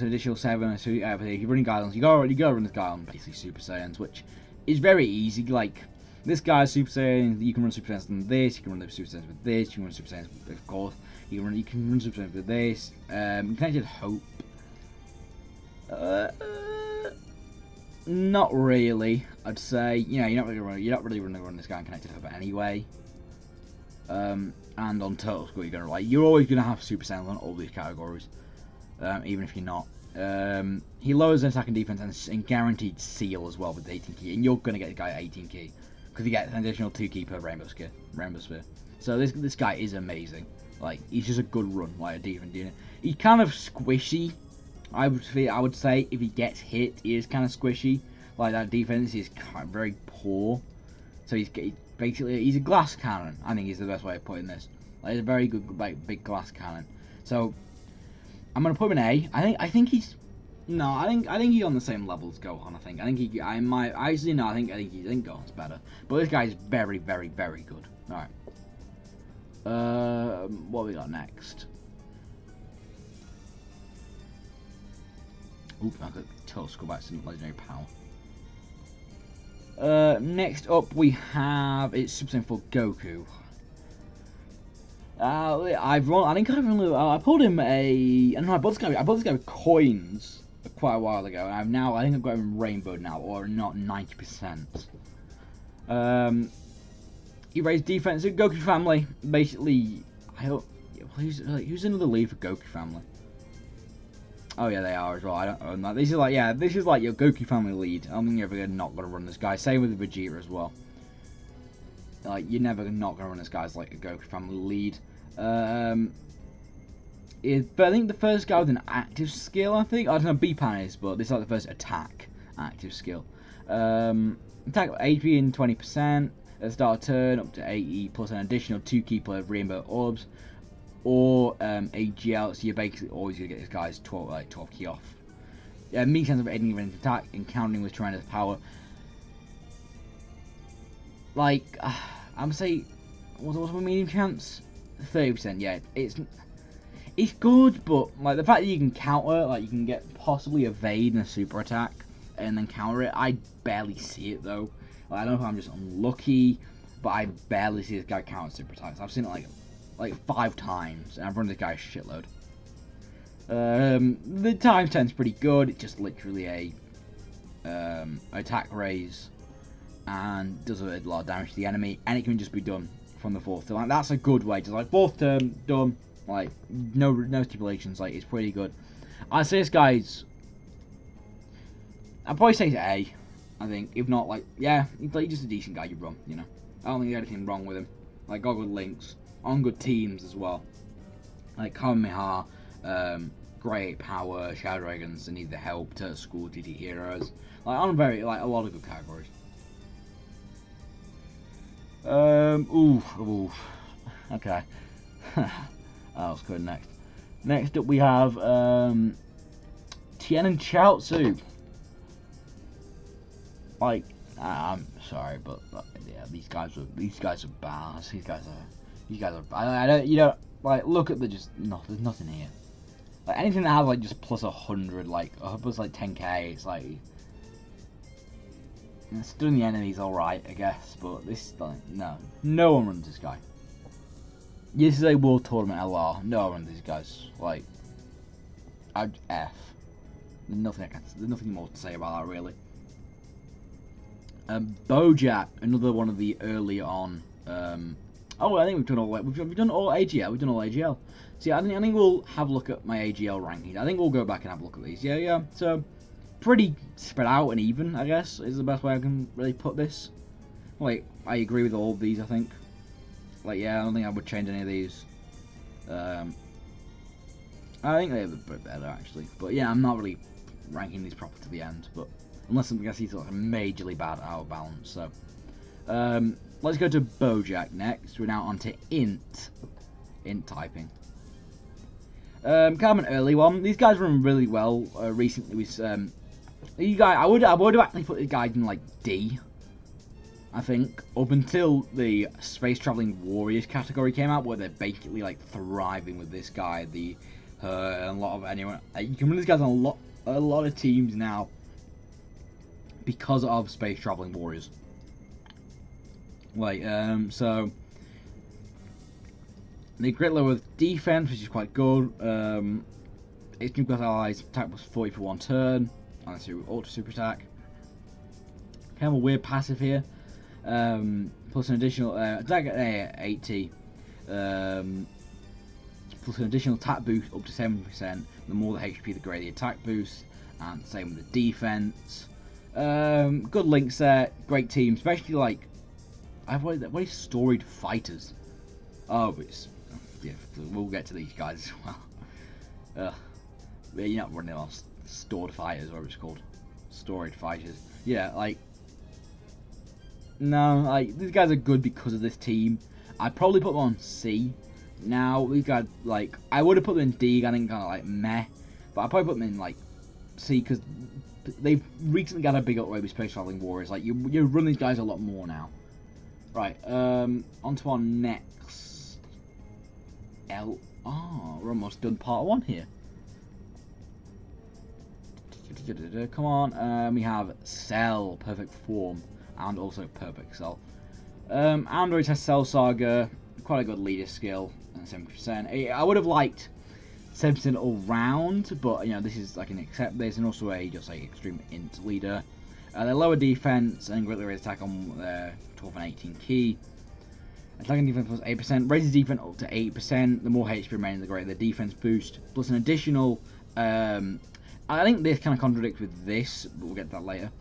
an additional 7. So if you're running guys, you go run this guy on basically Super Saiyans, which is very easy. Like, this guy's Super Saiyan, you can run Super Saiyans with this, you can run the Super Saiyans with this, you can run Super Saiyans with, of course, you can run Super Saiyans with this. You can actually hope. Not really, I'd say. You know, you're not really running this guy on Connected Hope anyway. And on Total Score, you're always gonna have Super Saiyans on all these categories, even if you're not. He lowers attack and defense and guaranteed seal as well with 18 key, and you're gonna get the guy at 18 key because you get an additional 2 key per Rainbow Sphere. So this guy is amazing. Like, he's just a good run, like a defense unit. He's kind of squishy. I would say if he gets hit, he is kind of squishy. Like, that defense is kind of very poor. So he's a glass cannon. I think is the best way of putting this. Like, he's a very good, like, big glass cannon. So I'm gonna put him in A. I think he's he's on the same level as Gohan. I think Gohan's better. But this guy is very, very, very good. All right. What we got next? Oop, I got Total Skull back to Legendary Power. Next up we have Super Saiyan 4 Goku. I pulled him I bought this guy with coins quite a while ago, and I think I've got him rainbow now, or not 90%. He raised defense. Goku family, basically. Who's another lead for Goku family? Oh yeah, they are as well. I don't own that. This is like your Goku family lead. I don't think you're ever not gonna run this guy. Same with Vegeta as well. Like, you're never not gonna run this guy as like a Goku family lead. But I think the first guy with an active skill, I don't know, B-Pan is, but this is like the first attack active skill. Attack HP in 20%, at the start of turn, up to 80, plus an additional 2 key per Rainbow Orbs, or AGL, so you're basically always going to get this guy's 12 key off. Mean chance of ending an attack, encountering with tremendous power. Like, I'm going to say, what's my medium chance? 30%, yeah, it's good, but like the fact that you can counter, like you can get possibly evade in a super attack and then counter it, I barely see it though. Like, I don't know if I'm just unlucky, but I barely see this guy counter super attacks. I've seen it like 5 times, and I've run this guy a shitload. The time 10's pretty good. It's just literally a attack raise and does a lot of damage to the enemy, and it can just be done from the 4th turn. Like, that's a good way to, like, 4th turn done. Like, no stipulations. Like, it's pretty good. I'd say this guy's, I'd probably say it's A. I think, if not, like, yeah, he's like just a decent guy you run. You know, I don't think there's anything wrong with him. Like, got good links on good teams as well. Like Kamehameha, Great Power, Shadow Dragons, and Need the Help, Turtle School, DT Heroes. Like, on a lot of good categories. Okay. Let's go next. Next up we have Tien and Chaozu. Like, I'm sorry, but yeah, these guys are bad. These guys are. I don't. You know, like, look at there's nothing here. Like, anything that has like just plus 100, like plus like 10k, it's like. Stunning the enemy's alright, I guess, but this, like, no one runs this guy. This is a World Tournament LR. No one runs these guys. Like, I'd F. There's nothing more to say about that, really. Bojack, another one of the early on. Oh, I think we've done all AGL. We've done all AGL. See, I think we'll have a look at my AGL rankings. I think we'll go back and have a look at these. Yeah. So, pretty spread out and even, I guess, is the best way I can really put this. Like, I agree with all of these, I think. Like, yeah, I don't think I would change any of these. I think they're a bit better, actually. But yeah, I'm not really ranking these proper to the end. But unless I guess he's like majorly bad out of balance. So, let's go to Bojack next. We're now on to Int. int typing. Kind of an early one. These guys run really well recently. With you guys, I would have actually put these guys in like D. I think up until the space traveling warriors category came out, where they're basically like thriving with this guy. A lot of anyone you can run these guys on a lot of teams now because of space traveling warriors. Like so. They crit low with defense, which is quite good. Its nuclear allies attack plus 40 for 1 turn. Unless you ultra super attack. Kind of a weird passive here. Plus an additional attack at 80. Plus an additional attack boost up to 70%. The more the HP, the greater the attack boost. And same with the defense. Good link set. Great team, especially like what is storied fighters. Oh, it's yeah, we'll get to these guys as well. You're not running on stored fighters, or it's called storied fighters. Yeah, like no, like these guys are good because of this team. I'd probably put them on C. Now we got like I would have put them in D. I think kind of like meh, but I'd probably put them in like C because they've recently got a big upgrade with space traveling warriors. Like you run these guys a lot more now. Right, on to our next. We're almost done part 1 here. Come on, we have Cell, Perfect Form, and also Perfect Cell. Androids has Cell Saga, quite a good leader skill, and 70%. I would have liked 7% all round, but you know this is like an accept this, and also a just like extreme int leader. Their lower defense and greatly raised attack on their 12 and 18 key. Attacking defense plus 8%, raises defense up to 8%. The more HP remaining, the greater the defense boost. Plus an additional, I think this kind of contradicts with this, but we'll get to that later.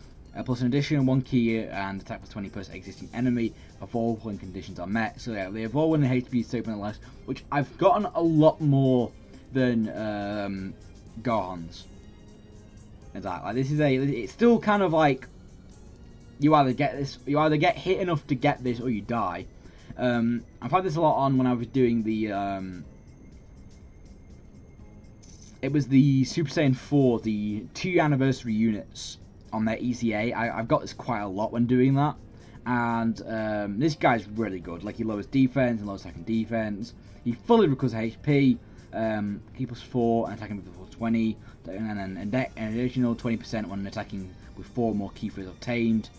Plus an additional 1 key and attack plus 20 plus existing enemy. Evolve when conditions are met. So yeah, they evolve when the HP is 6% less, which I've gotten a lot more than Gohan's. Exactly. Like this is it's still kind of like you either get hit enough to get this or you die. I've had this a lot on when I was doing the it was the Super Saiyan 4, the 2 anniversary units on their ECA. I've got this quite a lot when doing that, and this guy's really good. Like he lowers defense and lowers second defense. He fully recovers HP, key plus 4 and attacking with plus 20, and then an additional 20% when attacking with 4 more key figures obtained,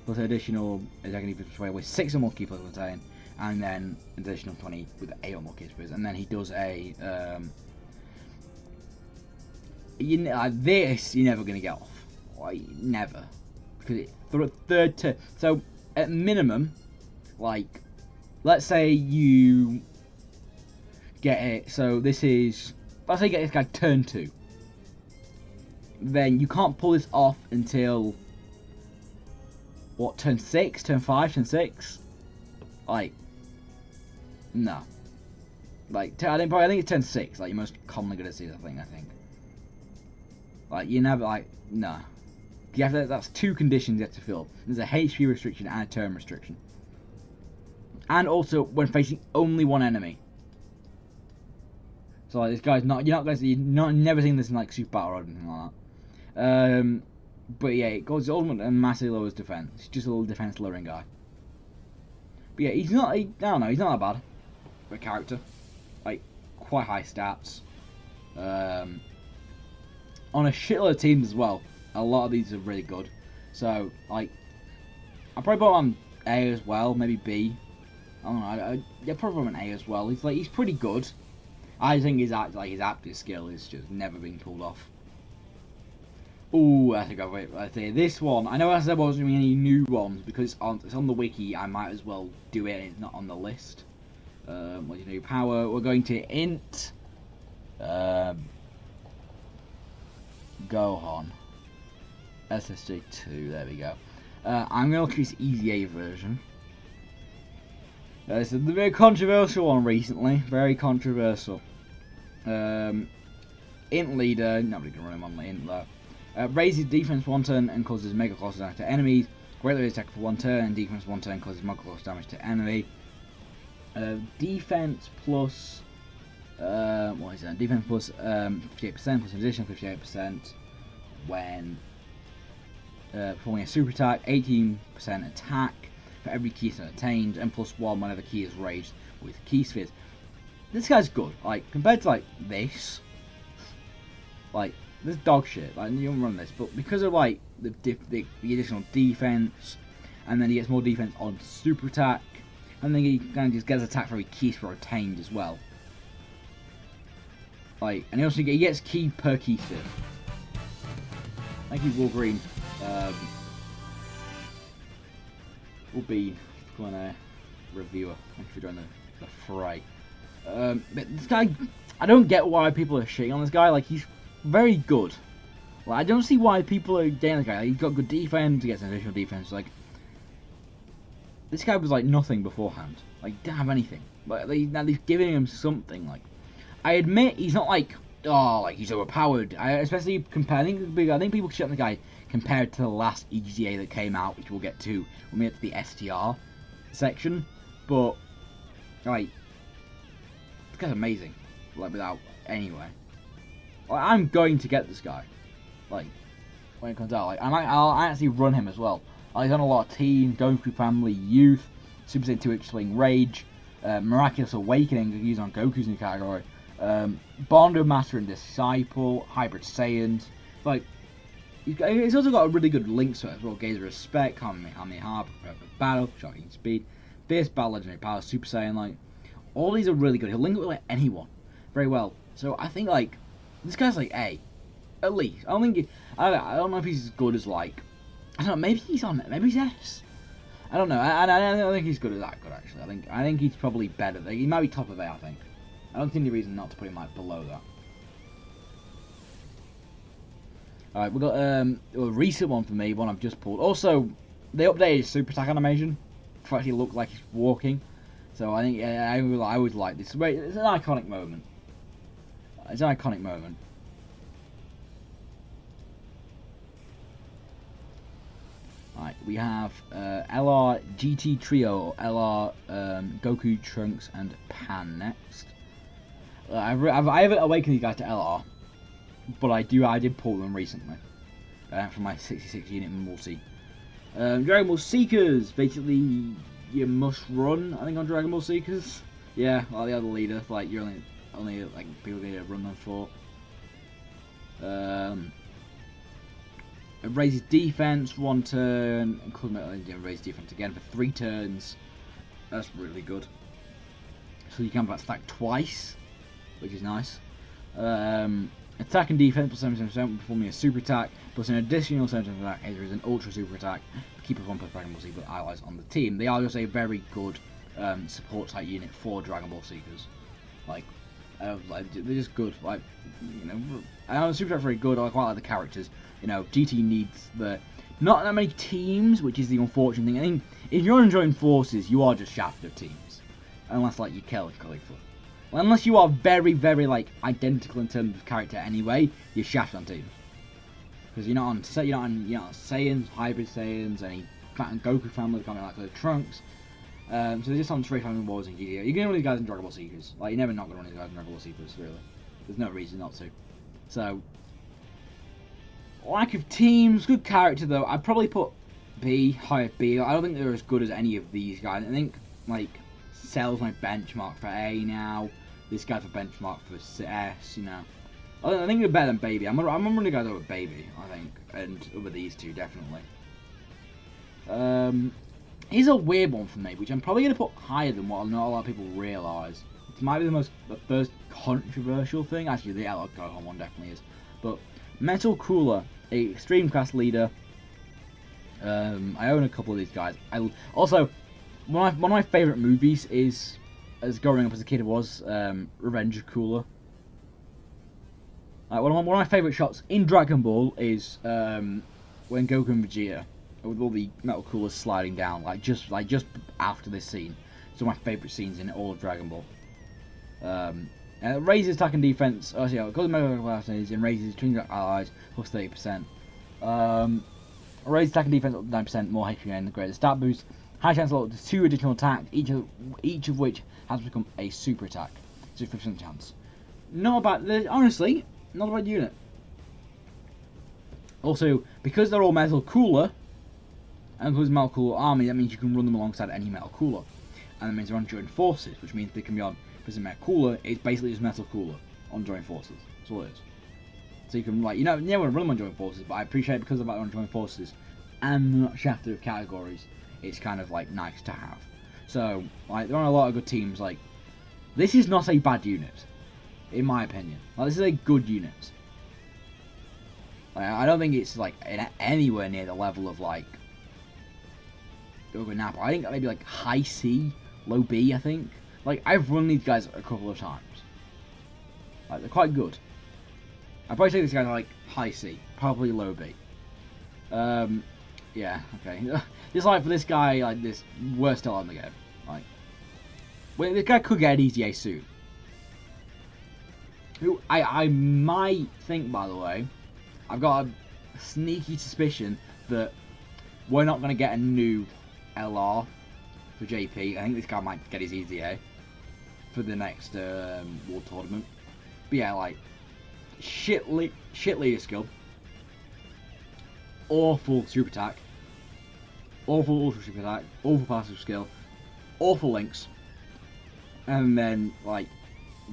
plus an additional attacking plus 20 with 6 or more key figures obtained. And then an additional 20 with 8 or more key figures, and then he does a this you're never gonna get off, like never, because it's third turn. So at minimum, like let's say you get it. So this is let's say you get this guy turn 2. Then you can't pull this off until what, turn 6, turn 5, turn 6. Like. No. Like, I think it's turn 6, like, you're most commonly good at see, I think. Like, you never, like, no. You have to, that's 2 conditions you have to fill. There's a HP restriction and a turn restriction. And also, when facing only one enemy. So, like, this guy's not, you're never seen this in, like, Super Battle or anything like that. But yeah, it goes ultimate and massively lowers defense. He's just a little defense lowering guy. But yeah, he's not, I don't know, he's not that bad. A character, like quite high stats, on a shitload of teams as well. A lot of these are really good, so like I probably put him on A as well, maybe B. I don't know. Yeah, probably on A as well. He's pretty good. I think his active skill is just never been pulled off. Ooh, I think I say this one. I know I said I wasn't doing any new ones because it's on the wiki. I might as well do it. It's not on the list. What do you do? Power. We're going to int Gohan SSJ 2. There we go. I'm going to look at this EZA version. This is a very controversial one recently. Very controversial. Int leader. Nobody can run him on the int though. Raises defense for 1 turn and causes mega colossal damage to enemies. Greatly attack for 1 turn and defense for 1 turn causes mega colossal damage to enemy. Defense plus What is that? Defense plus 58% plus additional 58% when performing a super attack. 18% attack for every key set attained, and +1 whenever key is raised with key spheres. This guy's good. Like compared to like this dog shit. Like you don't run this, but because of like the additional defense, and then he gets more defense on super attack, and then he kind of just gets attack for every key sphere attained as well. Like, and he also gets key per key sphere. Thank you, Wolverine. Will be becoming a reviewer. Thank you for joining the fray. But this guy, I don't get why people are shitting on this guy. Like, he's very good. Like, I don't see why people are getting this guy. Like, he's got good defense. He gets an additional defense. Like, this guy was like nothing beforehand. Like, he didn't have anything. But now they're giving him something. Like, I admit he's not like, oh, like he's overpowered. Especially comparing. I think people shit on the guy compared to the last EGA that came out, which we'll get to when we get to the STR section. But like, this guy's amazing. Like without anyway. Like, I'm going to get this guy. Like when it comes out, like I'll actually run him as well. Like, he's on a lot of teams: Goku Family, Youth, Super Saiyan 2 X-Wing Rage, Miraculous Awakening. He's on Goku's new category. Bondo Master and Disciple, Hybrid Saiyans. Like, he's also got a really good link to it as well. Gaze of Respect, Kamehameha, Battle, Shocking Speed, Fierce Battle, Legendary Power, Super Saiyan. Like, all these are really good. He'll link it with like anyone very well. So I think like this guy's like A, at least. I don't think I don't know if he's as good as like, I don't know. Maybe he's on it. Maybe he's S. I don't know. I don't think he's good as that good actually. I think he's probably better. He might be top of A. I think. I don't see any reason not to put him like below that. Alright, we've got a recent one for me, one I've just pulled. Also, they updated his super attack animation to actually look like he's walking. So I think I would like this. Wait, it's an iconic moment. It's an iconic moment. Alright, we have LR GT Trio, or LR Goku, Trunks, and Pan next. I haven't awakened these guys to LR, but I did pull them recently from my 66 unit multi. Dragon Ball Seekers, basically you must run. I think on Dragon Ball Seekers, yeah, like the other leader, like you're only like people need to run them for. It raises defense 1 turn, including raise defense again for 3 turns. That's really good. So you can have that stack twice, which is nice. Attack and defense plus 77% performing a super attack, plus an additional 77% attack as there is an ultra super attack. Keep us 1 plus Dragon Ball Seeker allies on the team. They are just a very good support type unit for Dragon Ball Seekers. Like they're just good. Like, you know, I know the super attack very good. I quite like the characters. You know, GT needs not that many teams, which is the unfortunate thing. I think if you're enjoying forces, you are just shafted of teams, unless like you kill Caligula. Well, unless you are very, very like identical in terms of character anyway, you're shafted on teams. Because you're not on Saiyans, Hybrid Saiyans, any Goku family coming like the Trunks. So they're just on 3 family wars in GDO. You're gonna run these guys in Dragon Ball Seekers. Like, you're never not gonna run these guys in Dragon Ball Seekers, really. There's no reason not to. So, lack of teams, good character though. I'd probably put B, higher B. I don't think they're as good as any of these guys. I think like Cell's my benchmark for A now. This guy's a benchmark for S, you know. I think they're better than Baby. I'm running the guys over Baby, I think, and over these two definitely. Here's a weird one for me, which I'm probably gonna put higher than what not a lot of people realise. It might be the first controversial thing. Actually, the LR Gohan one definitely is. But Metal Cooler, a extreme class leader. I own a couple of these guys. Also, one of my favourite movies is, as growing up as a kid, was Revenge of Cooler. One of my favourite shots in Dragon Ball is when Goku and Vegeta, with all the Metal Coolers sliding down, just after this scene. It's one of my favourite scenes in all of Dragon Ball. And it raises attack and defense. Oh, yeah, it goes Metal Cooler and raises twin allies plus 30%. Raises attack and defense up to 9%, more HP and the greater stat boost. High chance of 2 additional attacks, each of which has become a super attack. So 50% chance. not a bad. Honestly, not a bad unit. Also, because they're all metal cooler, and because metal cooler army, that means you can run them alongside any metal cooler, and that means they're on joint forces, which means they can be on. Because a metal cooler, it's basically just metal cooler on joint forces. That's all it is. So you can, like, you never want to run them on joint forces, but I appreciate because they're on joint forces and not shafted of categories, it's kind of like nice to have. So, like, there are a lot of good teams. Like, this is not a bad unit, in my opinion. Like, this is a good unit. Like, I don't think it's like anywhere near the level of like Dokkan Nappa. I think maybe like high C, low B. I think. Like, I've run these guys a couple of times. Like, they're quite good. I'd probably say these guys are like high C, probably low B. Yeah, okay. Just like for this guy, like this, we're still on the game. Like, well, this guy could get an easy A soon. Who I might think, by the way, I've got a sneaky suspicion that we're not going to get a new LR for JP. I think this guy might get his easy A for the next World Tournament. But yeah, like, shit leader skill, awful super attack, awful ultra super attack, awful passive skill, awful links, and then, like,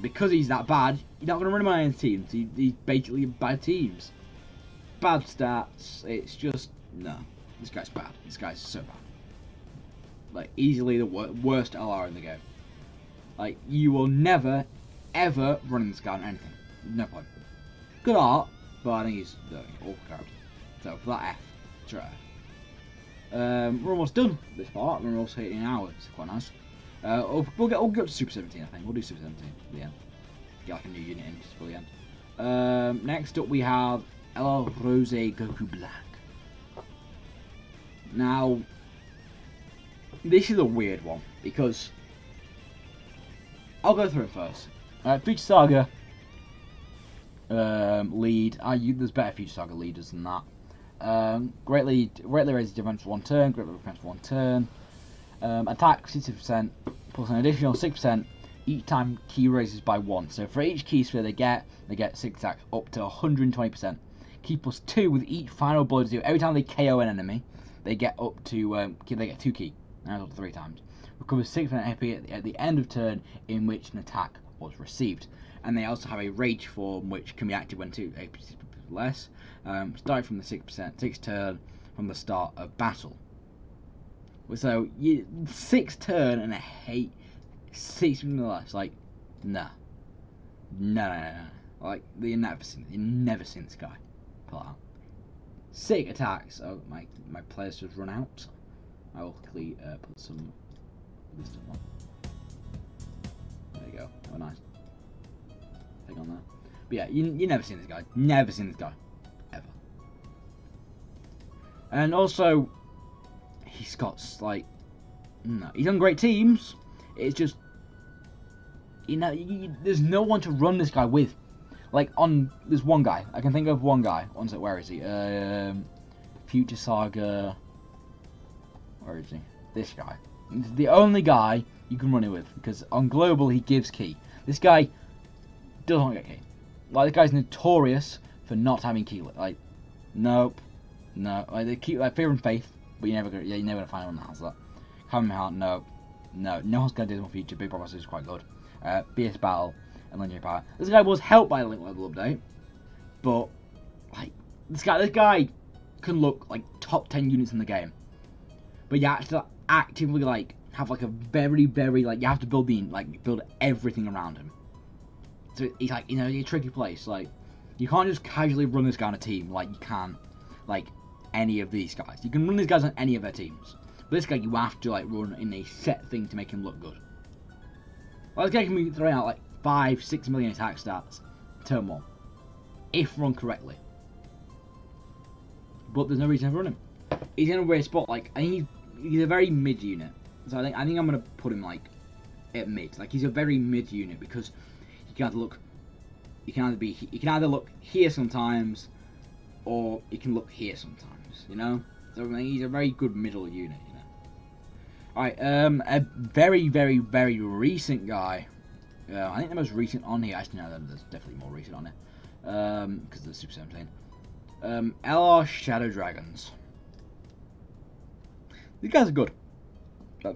because he's that bad, you're not going to run him on any teams. He's basically bad teams. Bad stats, it's just, no. This guy's bad. This guy's so bad. Like, easily the worst LR in the game. Like, you will never, ever run this guy on anything. No point. Good art, but I think he's awful character. So, for that F, try. We're almost done this part. We're almost hitting an hour. It's quite nice. We'll go up to Super 17, I think. We'll do Super 17 at the end. Get like a new unit in just for the end. Next up we have El Rose Goku Black. Now, this is a weird one because I'll go through it first. Future Saga lead. There's better Future Saga leaders than that. Greatly raises defense for 1 turn. Greatly defense for 1 turn. Attack 60% plus an additional 6% each time key raises by 1. So for each key sphere they get 6 attacks up to 120%. Key plus 2 with each final blow to do. Every time they KO an enemy, they get up to they get 2 key. Now up to 3 times. Recovers 6% HP at the end of turn in which an attack was received. And they also have a rage form which can be active when 2 HP is less. Start from the 6th turn from the start of battle. So 6th turn and I hate 6 from the less. Like, nah. No. Like, you've never seen this guy pull out. 6 attacks. Oh, my players just run out. I will quickly put some wisdom on. There you go. Oh, nice. Thing on there. But yeah, you never seen this guy. Never seen this guy. Ever. And also, he's got, like, no. He's on great teams. It's just, there's no one to run this guy with. Like, there's one guy. I can think of one guy. Where is he? Future Saga. Where is he? This guy. This is the only guy you can run it with. Because on Global, he gives key. This guy doesn't get key. Like, this guy's notorious for not having key. Like, nope. No. Like, they keep, like, Fear and Faith. But you're never gonna find one that has that. Kamehameha, no. No one's gonna do this one Future. Big Boss is quite good. BS Battle and Legendary Power. This guy was helped by the Link Level update, but like this guy can look like top 10 units in the game. But you have to actively like have like a very like you have to build everything around him. So he's like a tricky place. Like you can't just casually run this guy on a team like you can like any of these guys. You can run these guys on any of their teams. But this guy you have to like run in a set thing to make him look good. Like, this guy can be throwing out like 5-6 million attack stats turn 1 if run correctly. But there's no reason to run him. He's in a weird spot. Like I think he's a very mid unit. So I think I'm gonna put him like at mid. Like he's a very mid unit because he can either look here sometimes or he can look here sometimes. You know. So I mean, he's a very good middle unit. Alright, a very recent guy I think the most recent on here, actually no, there's definitely more recent on here, because there's Super 17. LR Shadow Dragons. These guys are good.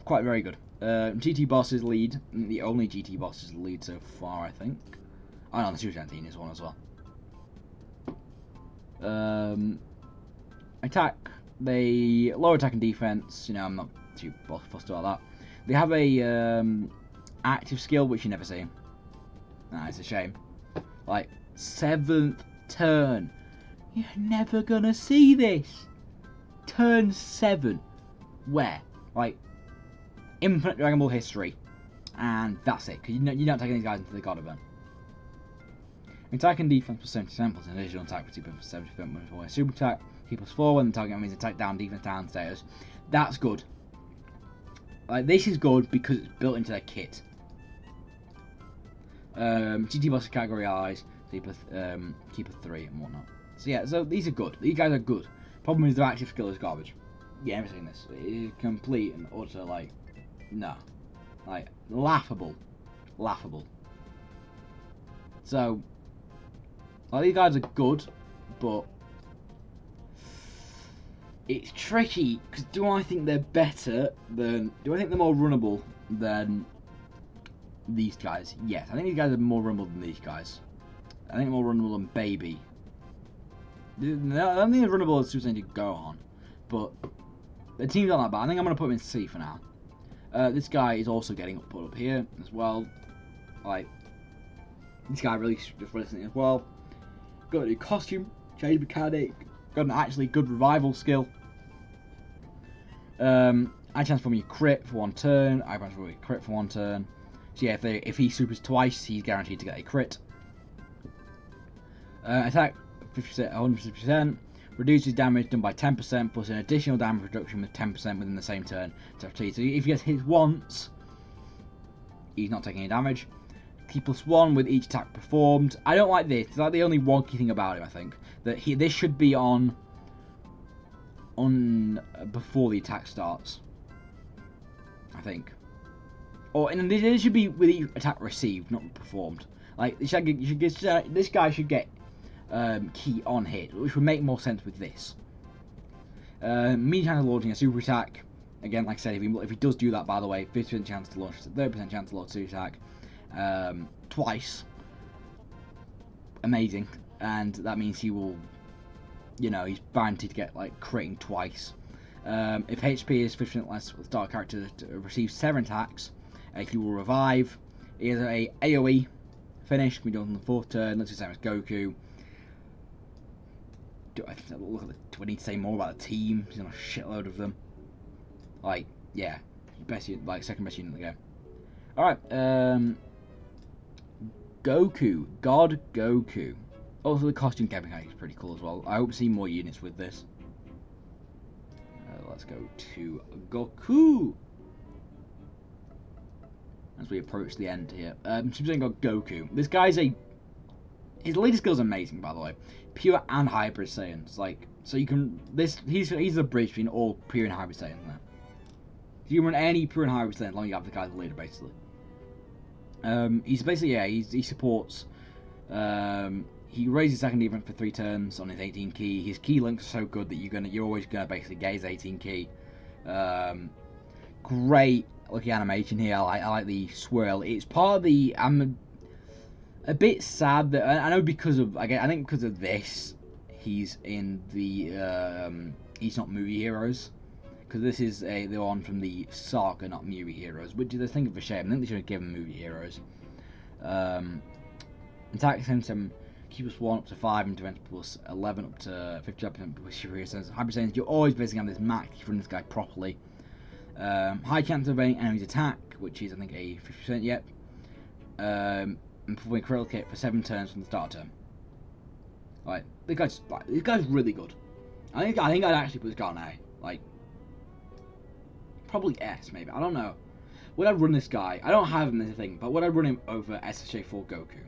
Quite very good. GT Boss's lead, the only GT Boss's lead so far, I think. Oh no, the Super 17 is one as well. Attack, they lower attack and defense. You know, I'm not too fussed about that. They have a active skill which you never see. Nah, it's a shame. Like 7th turn, you're never gonna see this. Turn 7, where? Like infinite Dragon Ball history, and that's it. Because you're not taking these guys into the God event. Attack and defense plus 70% plus an additional attack for 2% plus 70% more super attack. T plus 4 when the target means attack down, defense down status. That's good. Like this is good because it's built into their kit. GT boss category eyes, keeper 3 and whatnot. So yeah, so these are good. These guys are good. Problem is their active skill is garbage. Yeah, I'm saying this. It is complete and utter like no, like laughable. So. Like, these guys are good, but it's tricky, because do I think they're better than... Do I think they're more runnable than these guys? Yes, I think these guys are more runnable than these guys. I think they're more runnable than Baby. I don't think they're runnable as Super Saiyan Gohan, but the team's not that bad. I think I'm going to put him in C for now. This guy is also getting put up here as well. Like, this guy really just listening as well. Got a new costume, change mechanic, got an actually good revival skill. I transform your crit for 1 turn, I transform your crit for 1 turn. So yeah, if he supers twice, he's guaranteed to get a crit. Attack 50%, 150%, reduces damage done by 10%, plus an additional damage reduction with 10% within the same turn. So if he gets hit once, he's not taking any damage. T plus 1 with each attack performed. I don't like this. It's like the only wonky thing about it, I think. That this should be on before the attack starts. I think. And this should be with each attack received, not performed. Like this guy should get key on hit, which would make more sense with this. Medium chance of launching a super attack. Again, like I said, if he does do that, by the way, 50% chance to launch, 30% chance to launch super attack. Twice. Amazing. And that means he will, you know, he's guaranteed to get like critting twice. If HP is 50% less with start character to receive 7 attacks, he will revive. He has a AoE finish, can be done on the 4th turn. Let's just say it's Goku. Do I need to say more about the team? He's on a shitload of them. Like, yeah, second best unit in the game. Alright, Goku, God Goku. Also, the costume mechanic is pretty cool as well. I hope to see more units with this. Let's go to Goku. As we approach the end here. Super Saiyan God Goku. This guy's his leader skill is amazing, by the way. Pure and Hybrid Saiyans. Like, so you can, he's a bridge between all pure and Hybrid Saiyans now. You can run any pure and Hybrid Saiyan as long as you have the guy as the leader, basically. He's basically, yeah, he supports, he raises second defense for 3 turns on his 18 key. His key links are so good that you're always gonna basically get his 18 key. Great looking animation here. I like the swirl. It's part of the, I'm a bit sad that, I know because of, I think because of this, he's in the, he's not Movie Heroes. Because this is the one from the saga, not Movie Heroes, which is a thing of a shame. I think they should have given Movie Heroes. Attack system, Q plus 1 up to 5, and defense plus 11 up to 50% with Superior Sense. Hybrid Sense, you're always basically on this max if you run this guy properly. High chance of evading enemies' attack, which is I think a 50% yet. And performing critical hit for 7 turns from the start turn. Like, this guy's really good. I think I'd actually put this guy on A. Like, probably S, maybe. I don't know. Would I run this guy? I don't have him as a thing, but would I run him over SSJ4 Goku?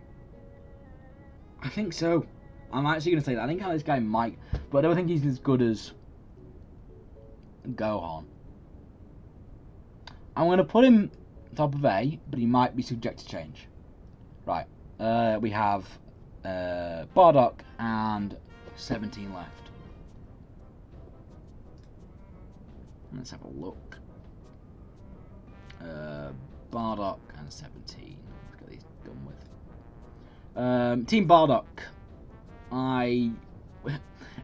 I think so. I'm actually going to say that. I think this guy might, but I don't think he's as good as Gohan. I'm going to put him top of A, but he might be subject to change. Right. We have Bardock and 17 left. Let's have a look. Bardock and 17. Let's get these done with. Team Bardock.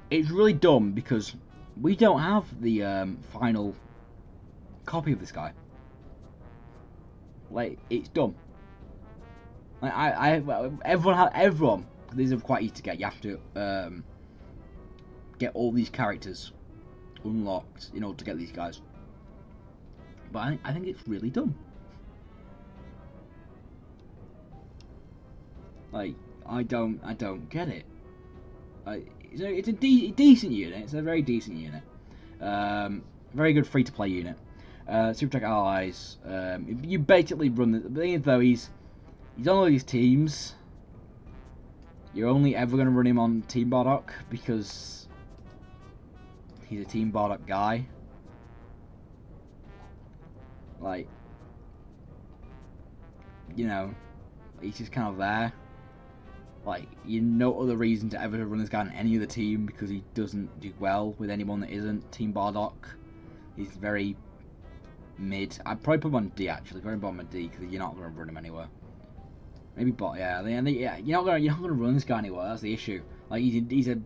It's really dumb because we don't have the final copy of this guy. Like, it's dumb. Like, everyone. These are quite easy to get. You have to get all these characters unlocked in order to get these guys. But I think it's really dumb. Like, I don't get it. It's a decent unit. It's a very decent unit. Very good free-to-play unit. Super Tech Allies. You basically run the thing is though he's on all these teams. You're only ever going to run him on Team Bardock because he's a Team Bardock guy. Like, you know, he's just kind of there. Like, you no other reason to ever run this guy on any other team because he doesn't do well with anyone that isn't Team Bardock. He's very mid. I'd probably put him on D actually. Probably put him on D because you're not going to run him anywhere. Maybe bot, yeah. You're not gonna run this guy anywhere. That's the issue. Like he's a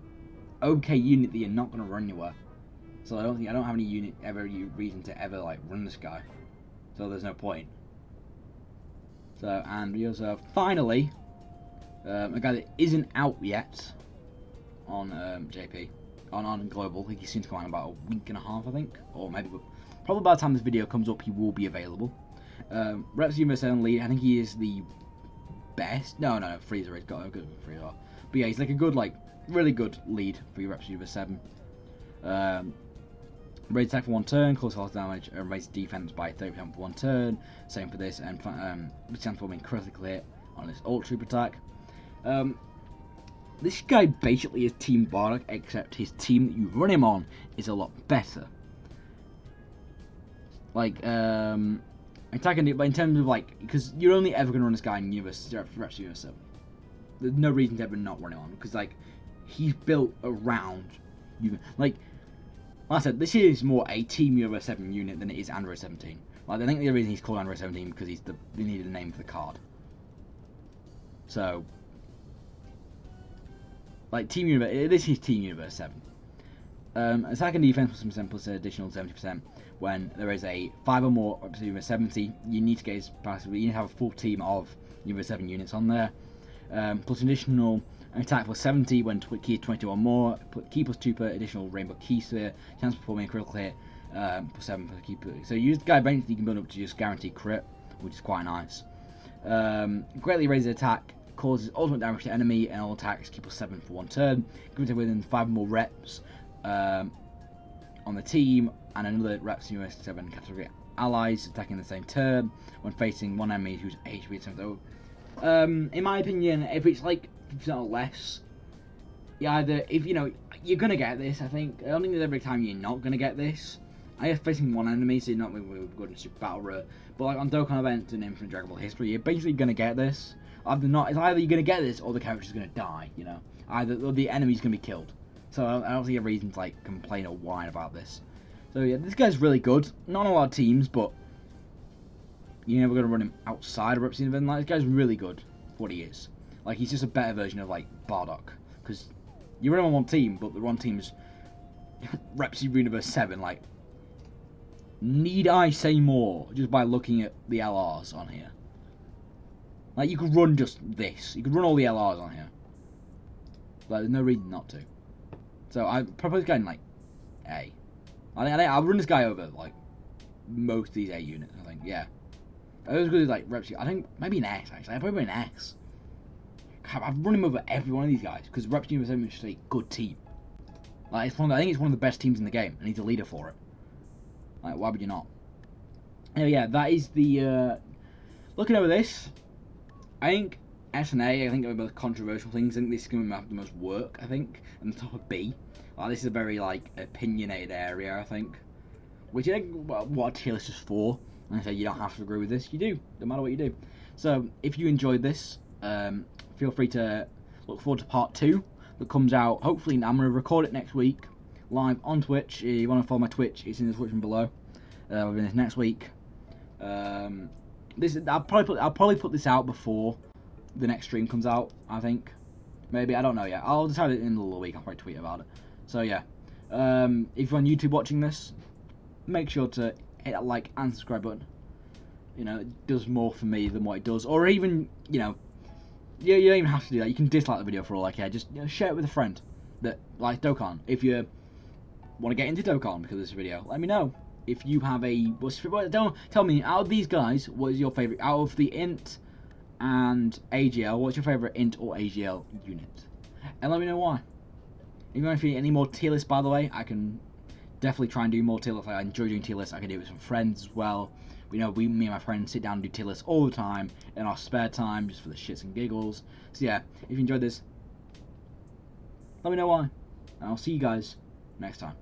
okay unit that you're not gonna run anywhere. So I don't have any reason to ever like run this guy. So there's no point. So and we also have finally a guy that isn't out yet on JP on global. I think he seems to come out in about a week and a half, I think, or maybe probably by the time this video comes up, he will be available. Reps Universe 7 lead. I think he is the best. No, Freezer has got a good Freezer. But yeah, he's like a good, like really good lead for your Reps Universe 7. Raise attack for 1 turn, close health damage, and raise defense by 30% for 1 turn. Same for this, and transforming critically hit on this ult troop attack. This guy basically is Team Bardock, except his team that you run him on is a lot better. Like, attacking it, but in terms of like, because you're only ever going to run this guy in Reps Universe 7. There's no reason to ever not run him on, because like, he's built around you. Like I said, this is more a Team Euro 7 unit than it is Android 17. Like, I think the reason he's called Android 17 because they needed a name for the card. So, like Team Universe, this is Team Universe 7. Attack and defense for some simple additional 70%. When there is a 5 or more up to Universe 70, you need to get his passively. You need to have a full team of Universe 7 units on there. Plus additional attack for 70 when key is 22 or more. Put key plus 2 per additional rainbow key sphere. Chance of performing a critical hit. Plus 7 for the key. So you use the guy eventually you can build up to just guarantee crit, which is quite nice. Greatly raises attack, causes ultimate damage to enemy, and all attacks key plus 7 for 1 turn. Gives it within 5 more reps on the team, and another reps in US 7 category allies attacking the same turn when facing one enemy who's HP 7. In my opinion, if it's like 50% or less, if you know you're gonna get this. I don't think there's every time you're not gonna get this. I guess facing one enemy, so you're not really good in Super Battle Royale. But like on Dokkan events and Infinite Dragon Ball history, you're basically gonna get this. It's either you're gonna get this or the character's gonna die. You know, either or the enemy's gonna be killed. So I don't see a reason to like complain or whine about this. So yeah, this guy's really good. Not on a lot of teams, but you're never gonna run him outside of Reps Universe. Like, this guy's really good for what he is. Like, he's just a better version of like Bardock, because you run him on one team, but the one team's Reps Universe 7. Like, need I say more just by looking at the LRs on here? Like, you could run just this. You could run all the LRs on here. Like, there's no reason not to. So I propose going like A. I'll run this guy over like most of these A units. I think, yeah. I was good as like Reps. I think maybe an X actually. I'd probably an X. I've run him over every one of these guys because Reps Universe is just a good team. Like, I think it's one of the best teams in the game, and he's a leader for it. Like, why would you not? Anyway, yeah, that is the looking over this. I think S and A, I think, are the most controversial things. I think this is going to have the most work, I think, and the top of B. Like, this is a very, like, opinionated area, I think. Which I think what a tier list is for. And I say you don't have to agree with this. You do, no matter what you do. So, if you enjoyed this, feel free to look forward to part 2 that comes out. Hopefully, I'm going to record it next week live on Twitch. If you want to follow my Twitch, it's in the description below. Within this next week. I'll probably put this out before the next stream comes out. I think, maybe, I don't know yet. I'll decide it in the little week. I'll probably tweet about it. So yeah, if you're on YouTube watching this, make sure to hit that like and subscribe button. You know, it does more for me than what it does. Or even, you know, you don't even have to do that. You can dislike the video for all I care. Just, you know, share it with a friend that likes Dokkan. If you want to get into Dokkan because of this video, let me know. If you have don't tell me, out of these guys, what is your favourite? Out of the Int and AGL, what's your favourite Int or AGL unit? And let me know why. If you want to see any more tier lists, by the way, I can definitely try and do more tier lists. I enjoy doing tier lists. I can do it with some friends as well. Me and my friends sit down and do tier lists all the time in our spare time, just for the shits and giggles. So yeah, if you enjoyed this, let me know why. And I'll see you guys next time.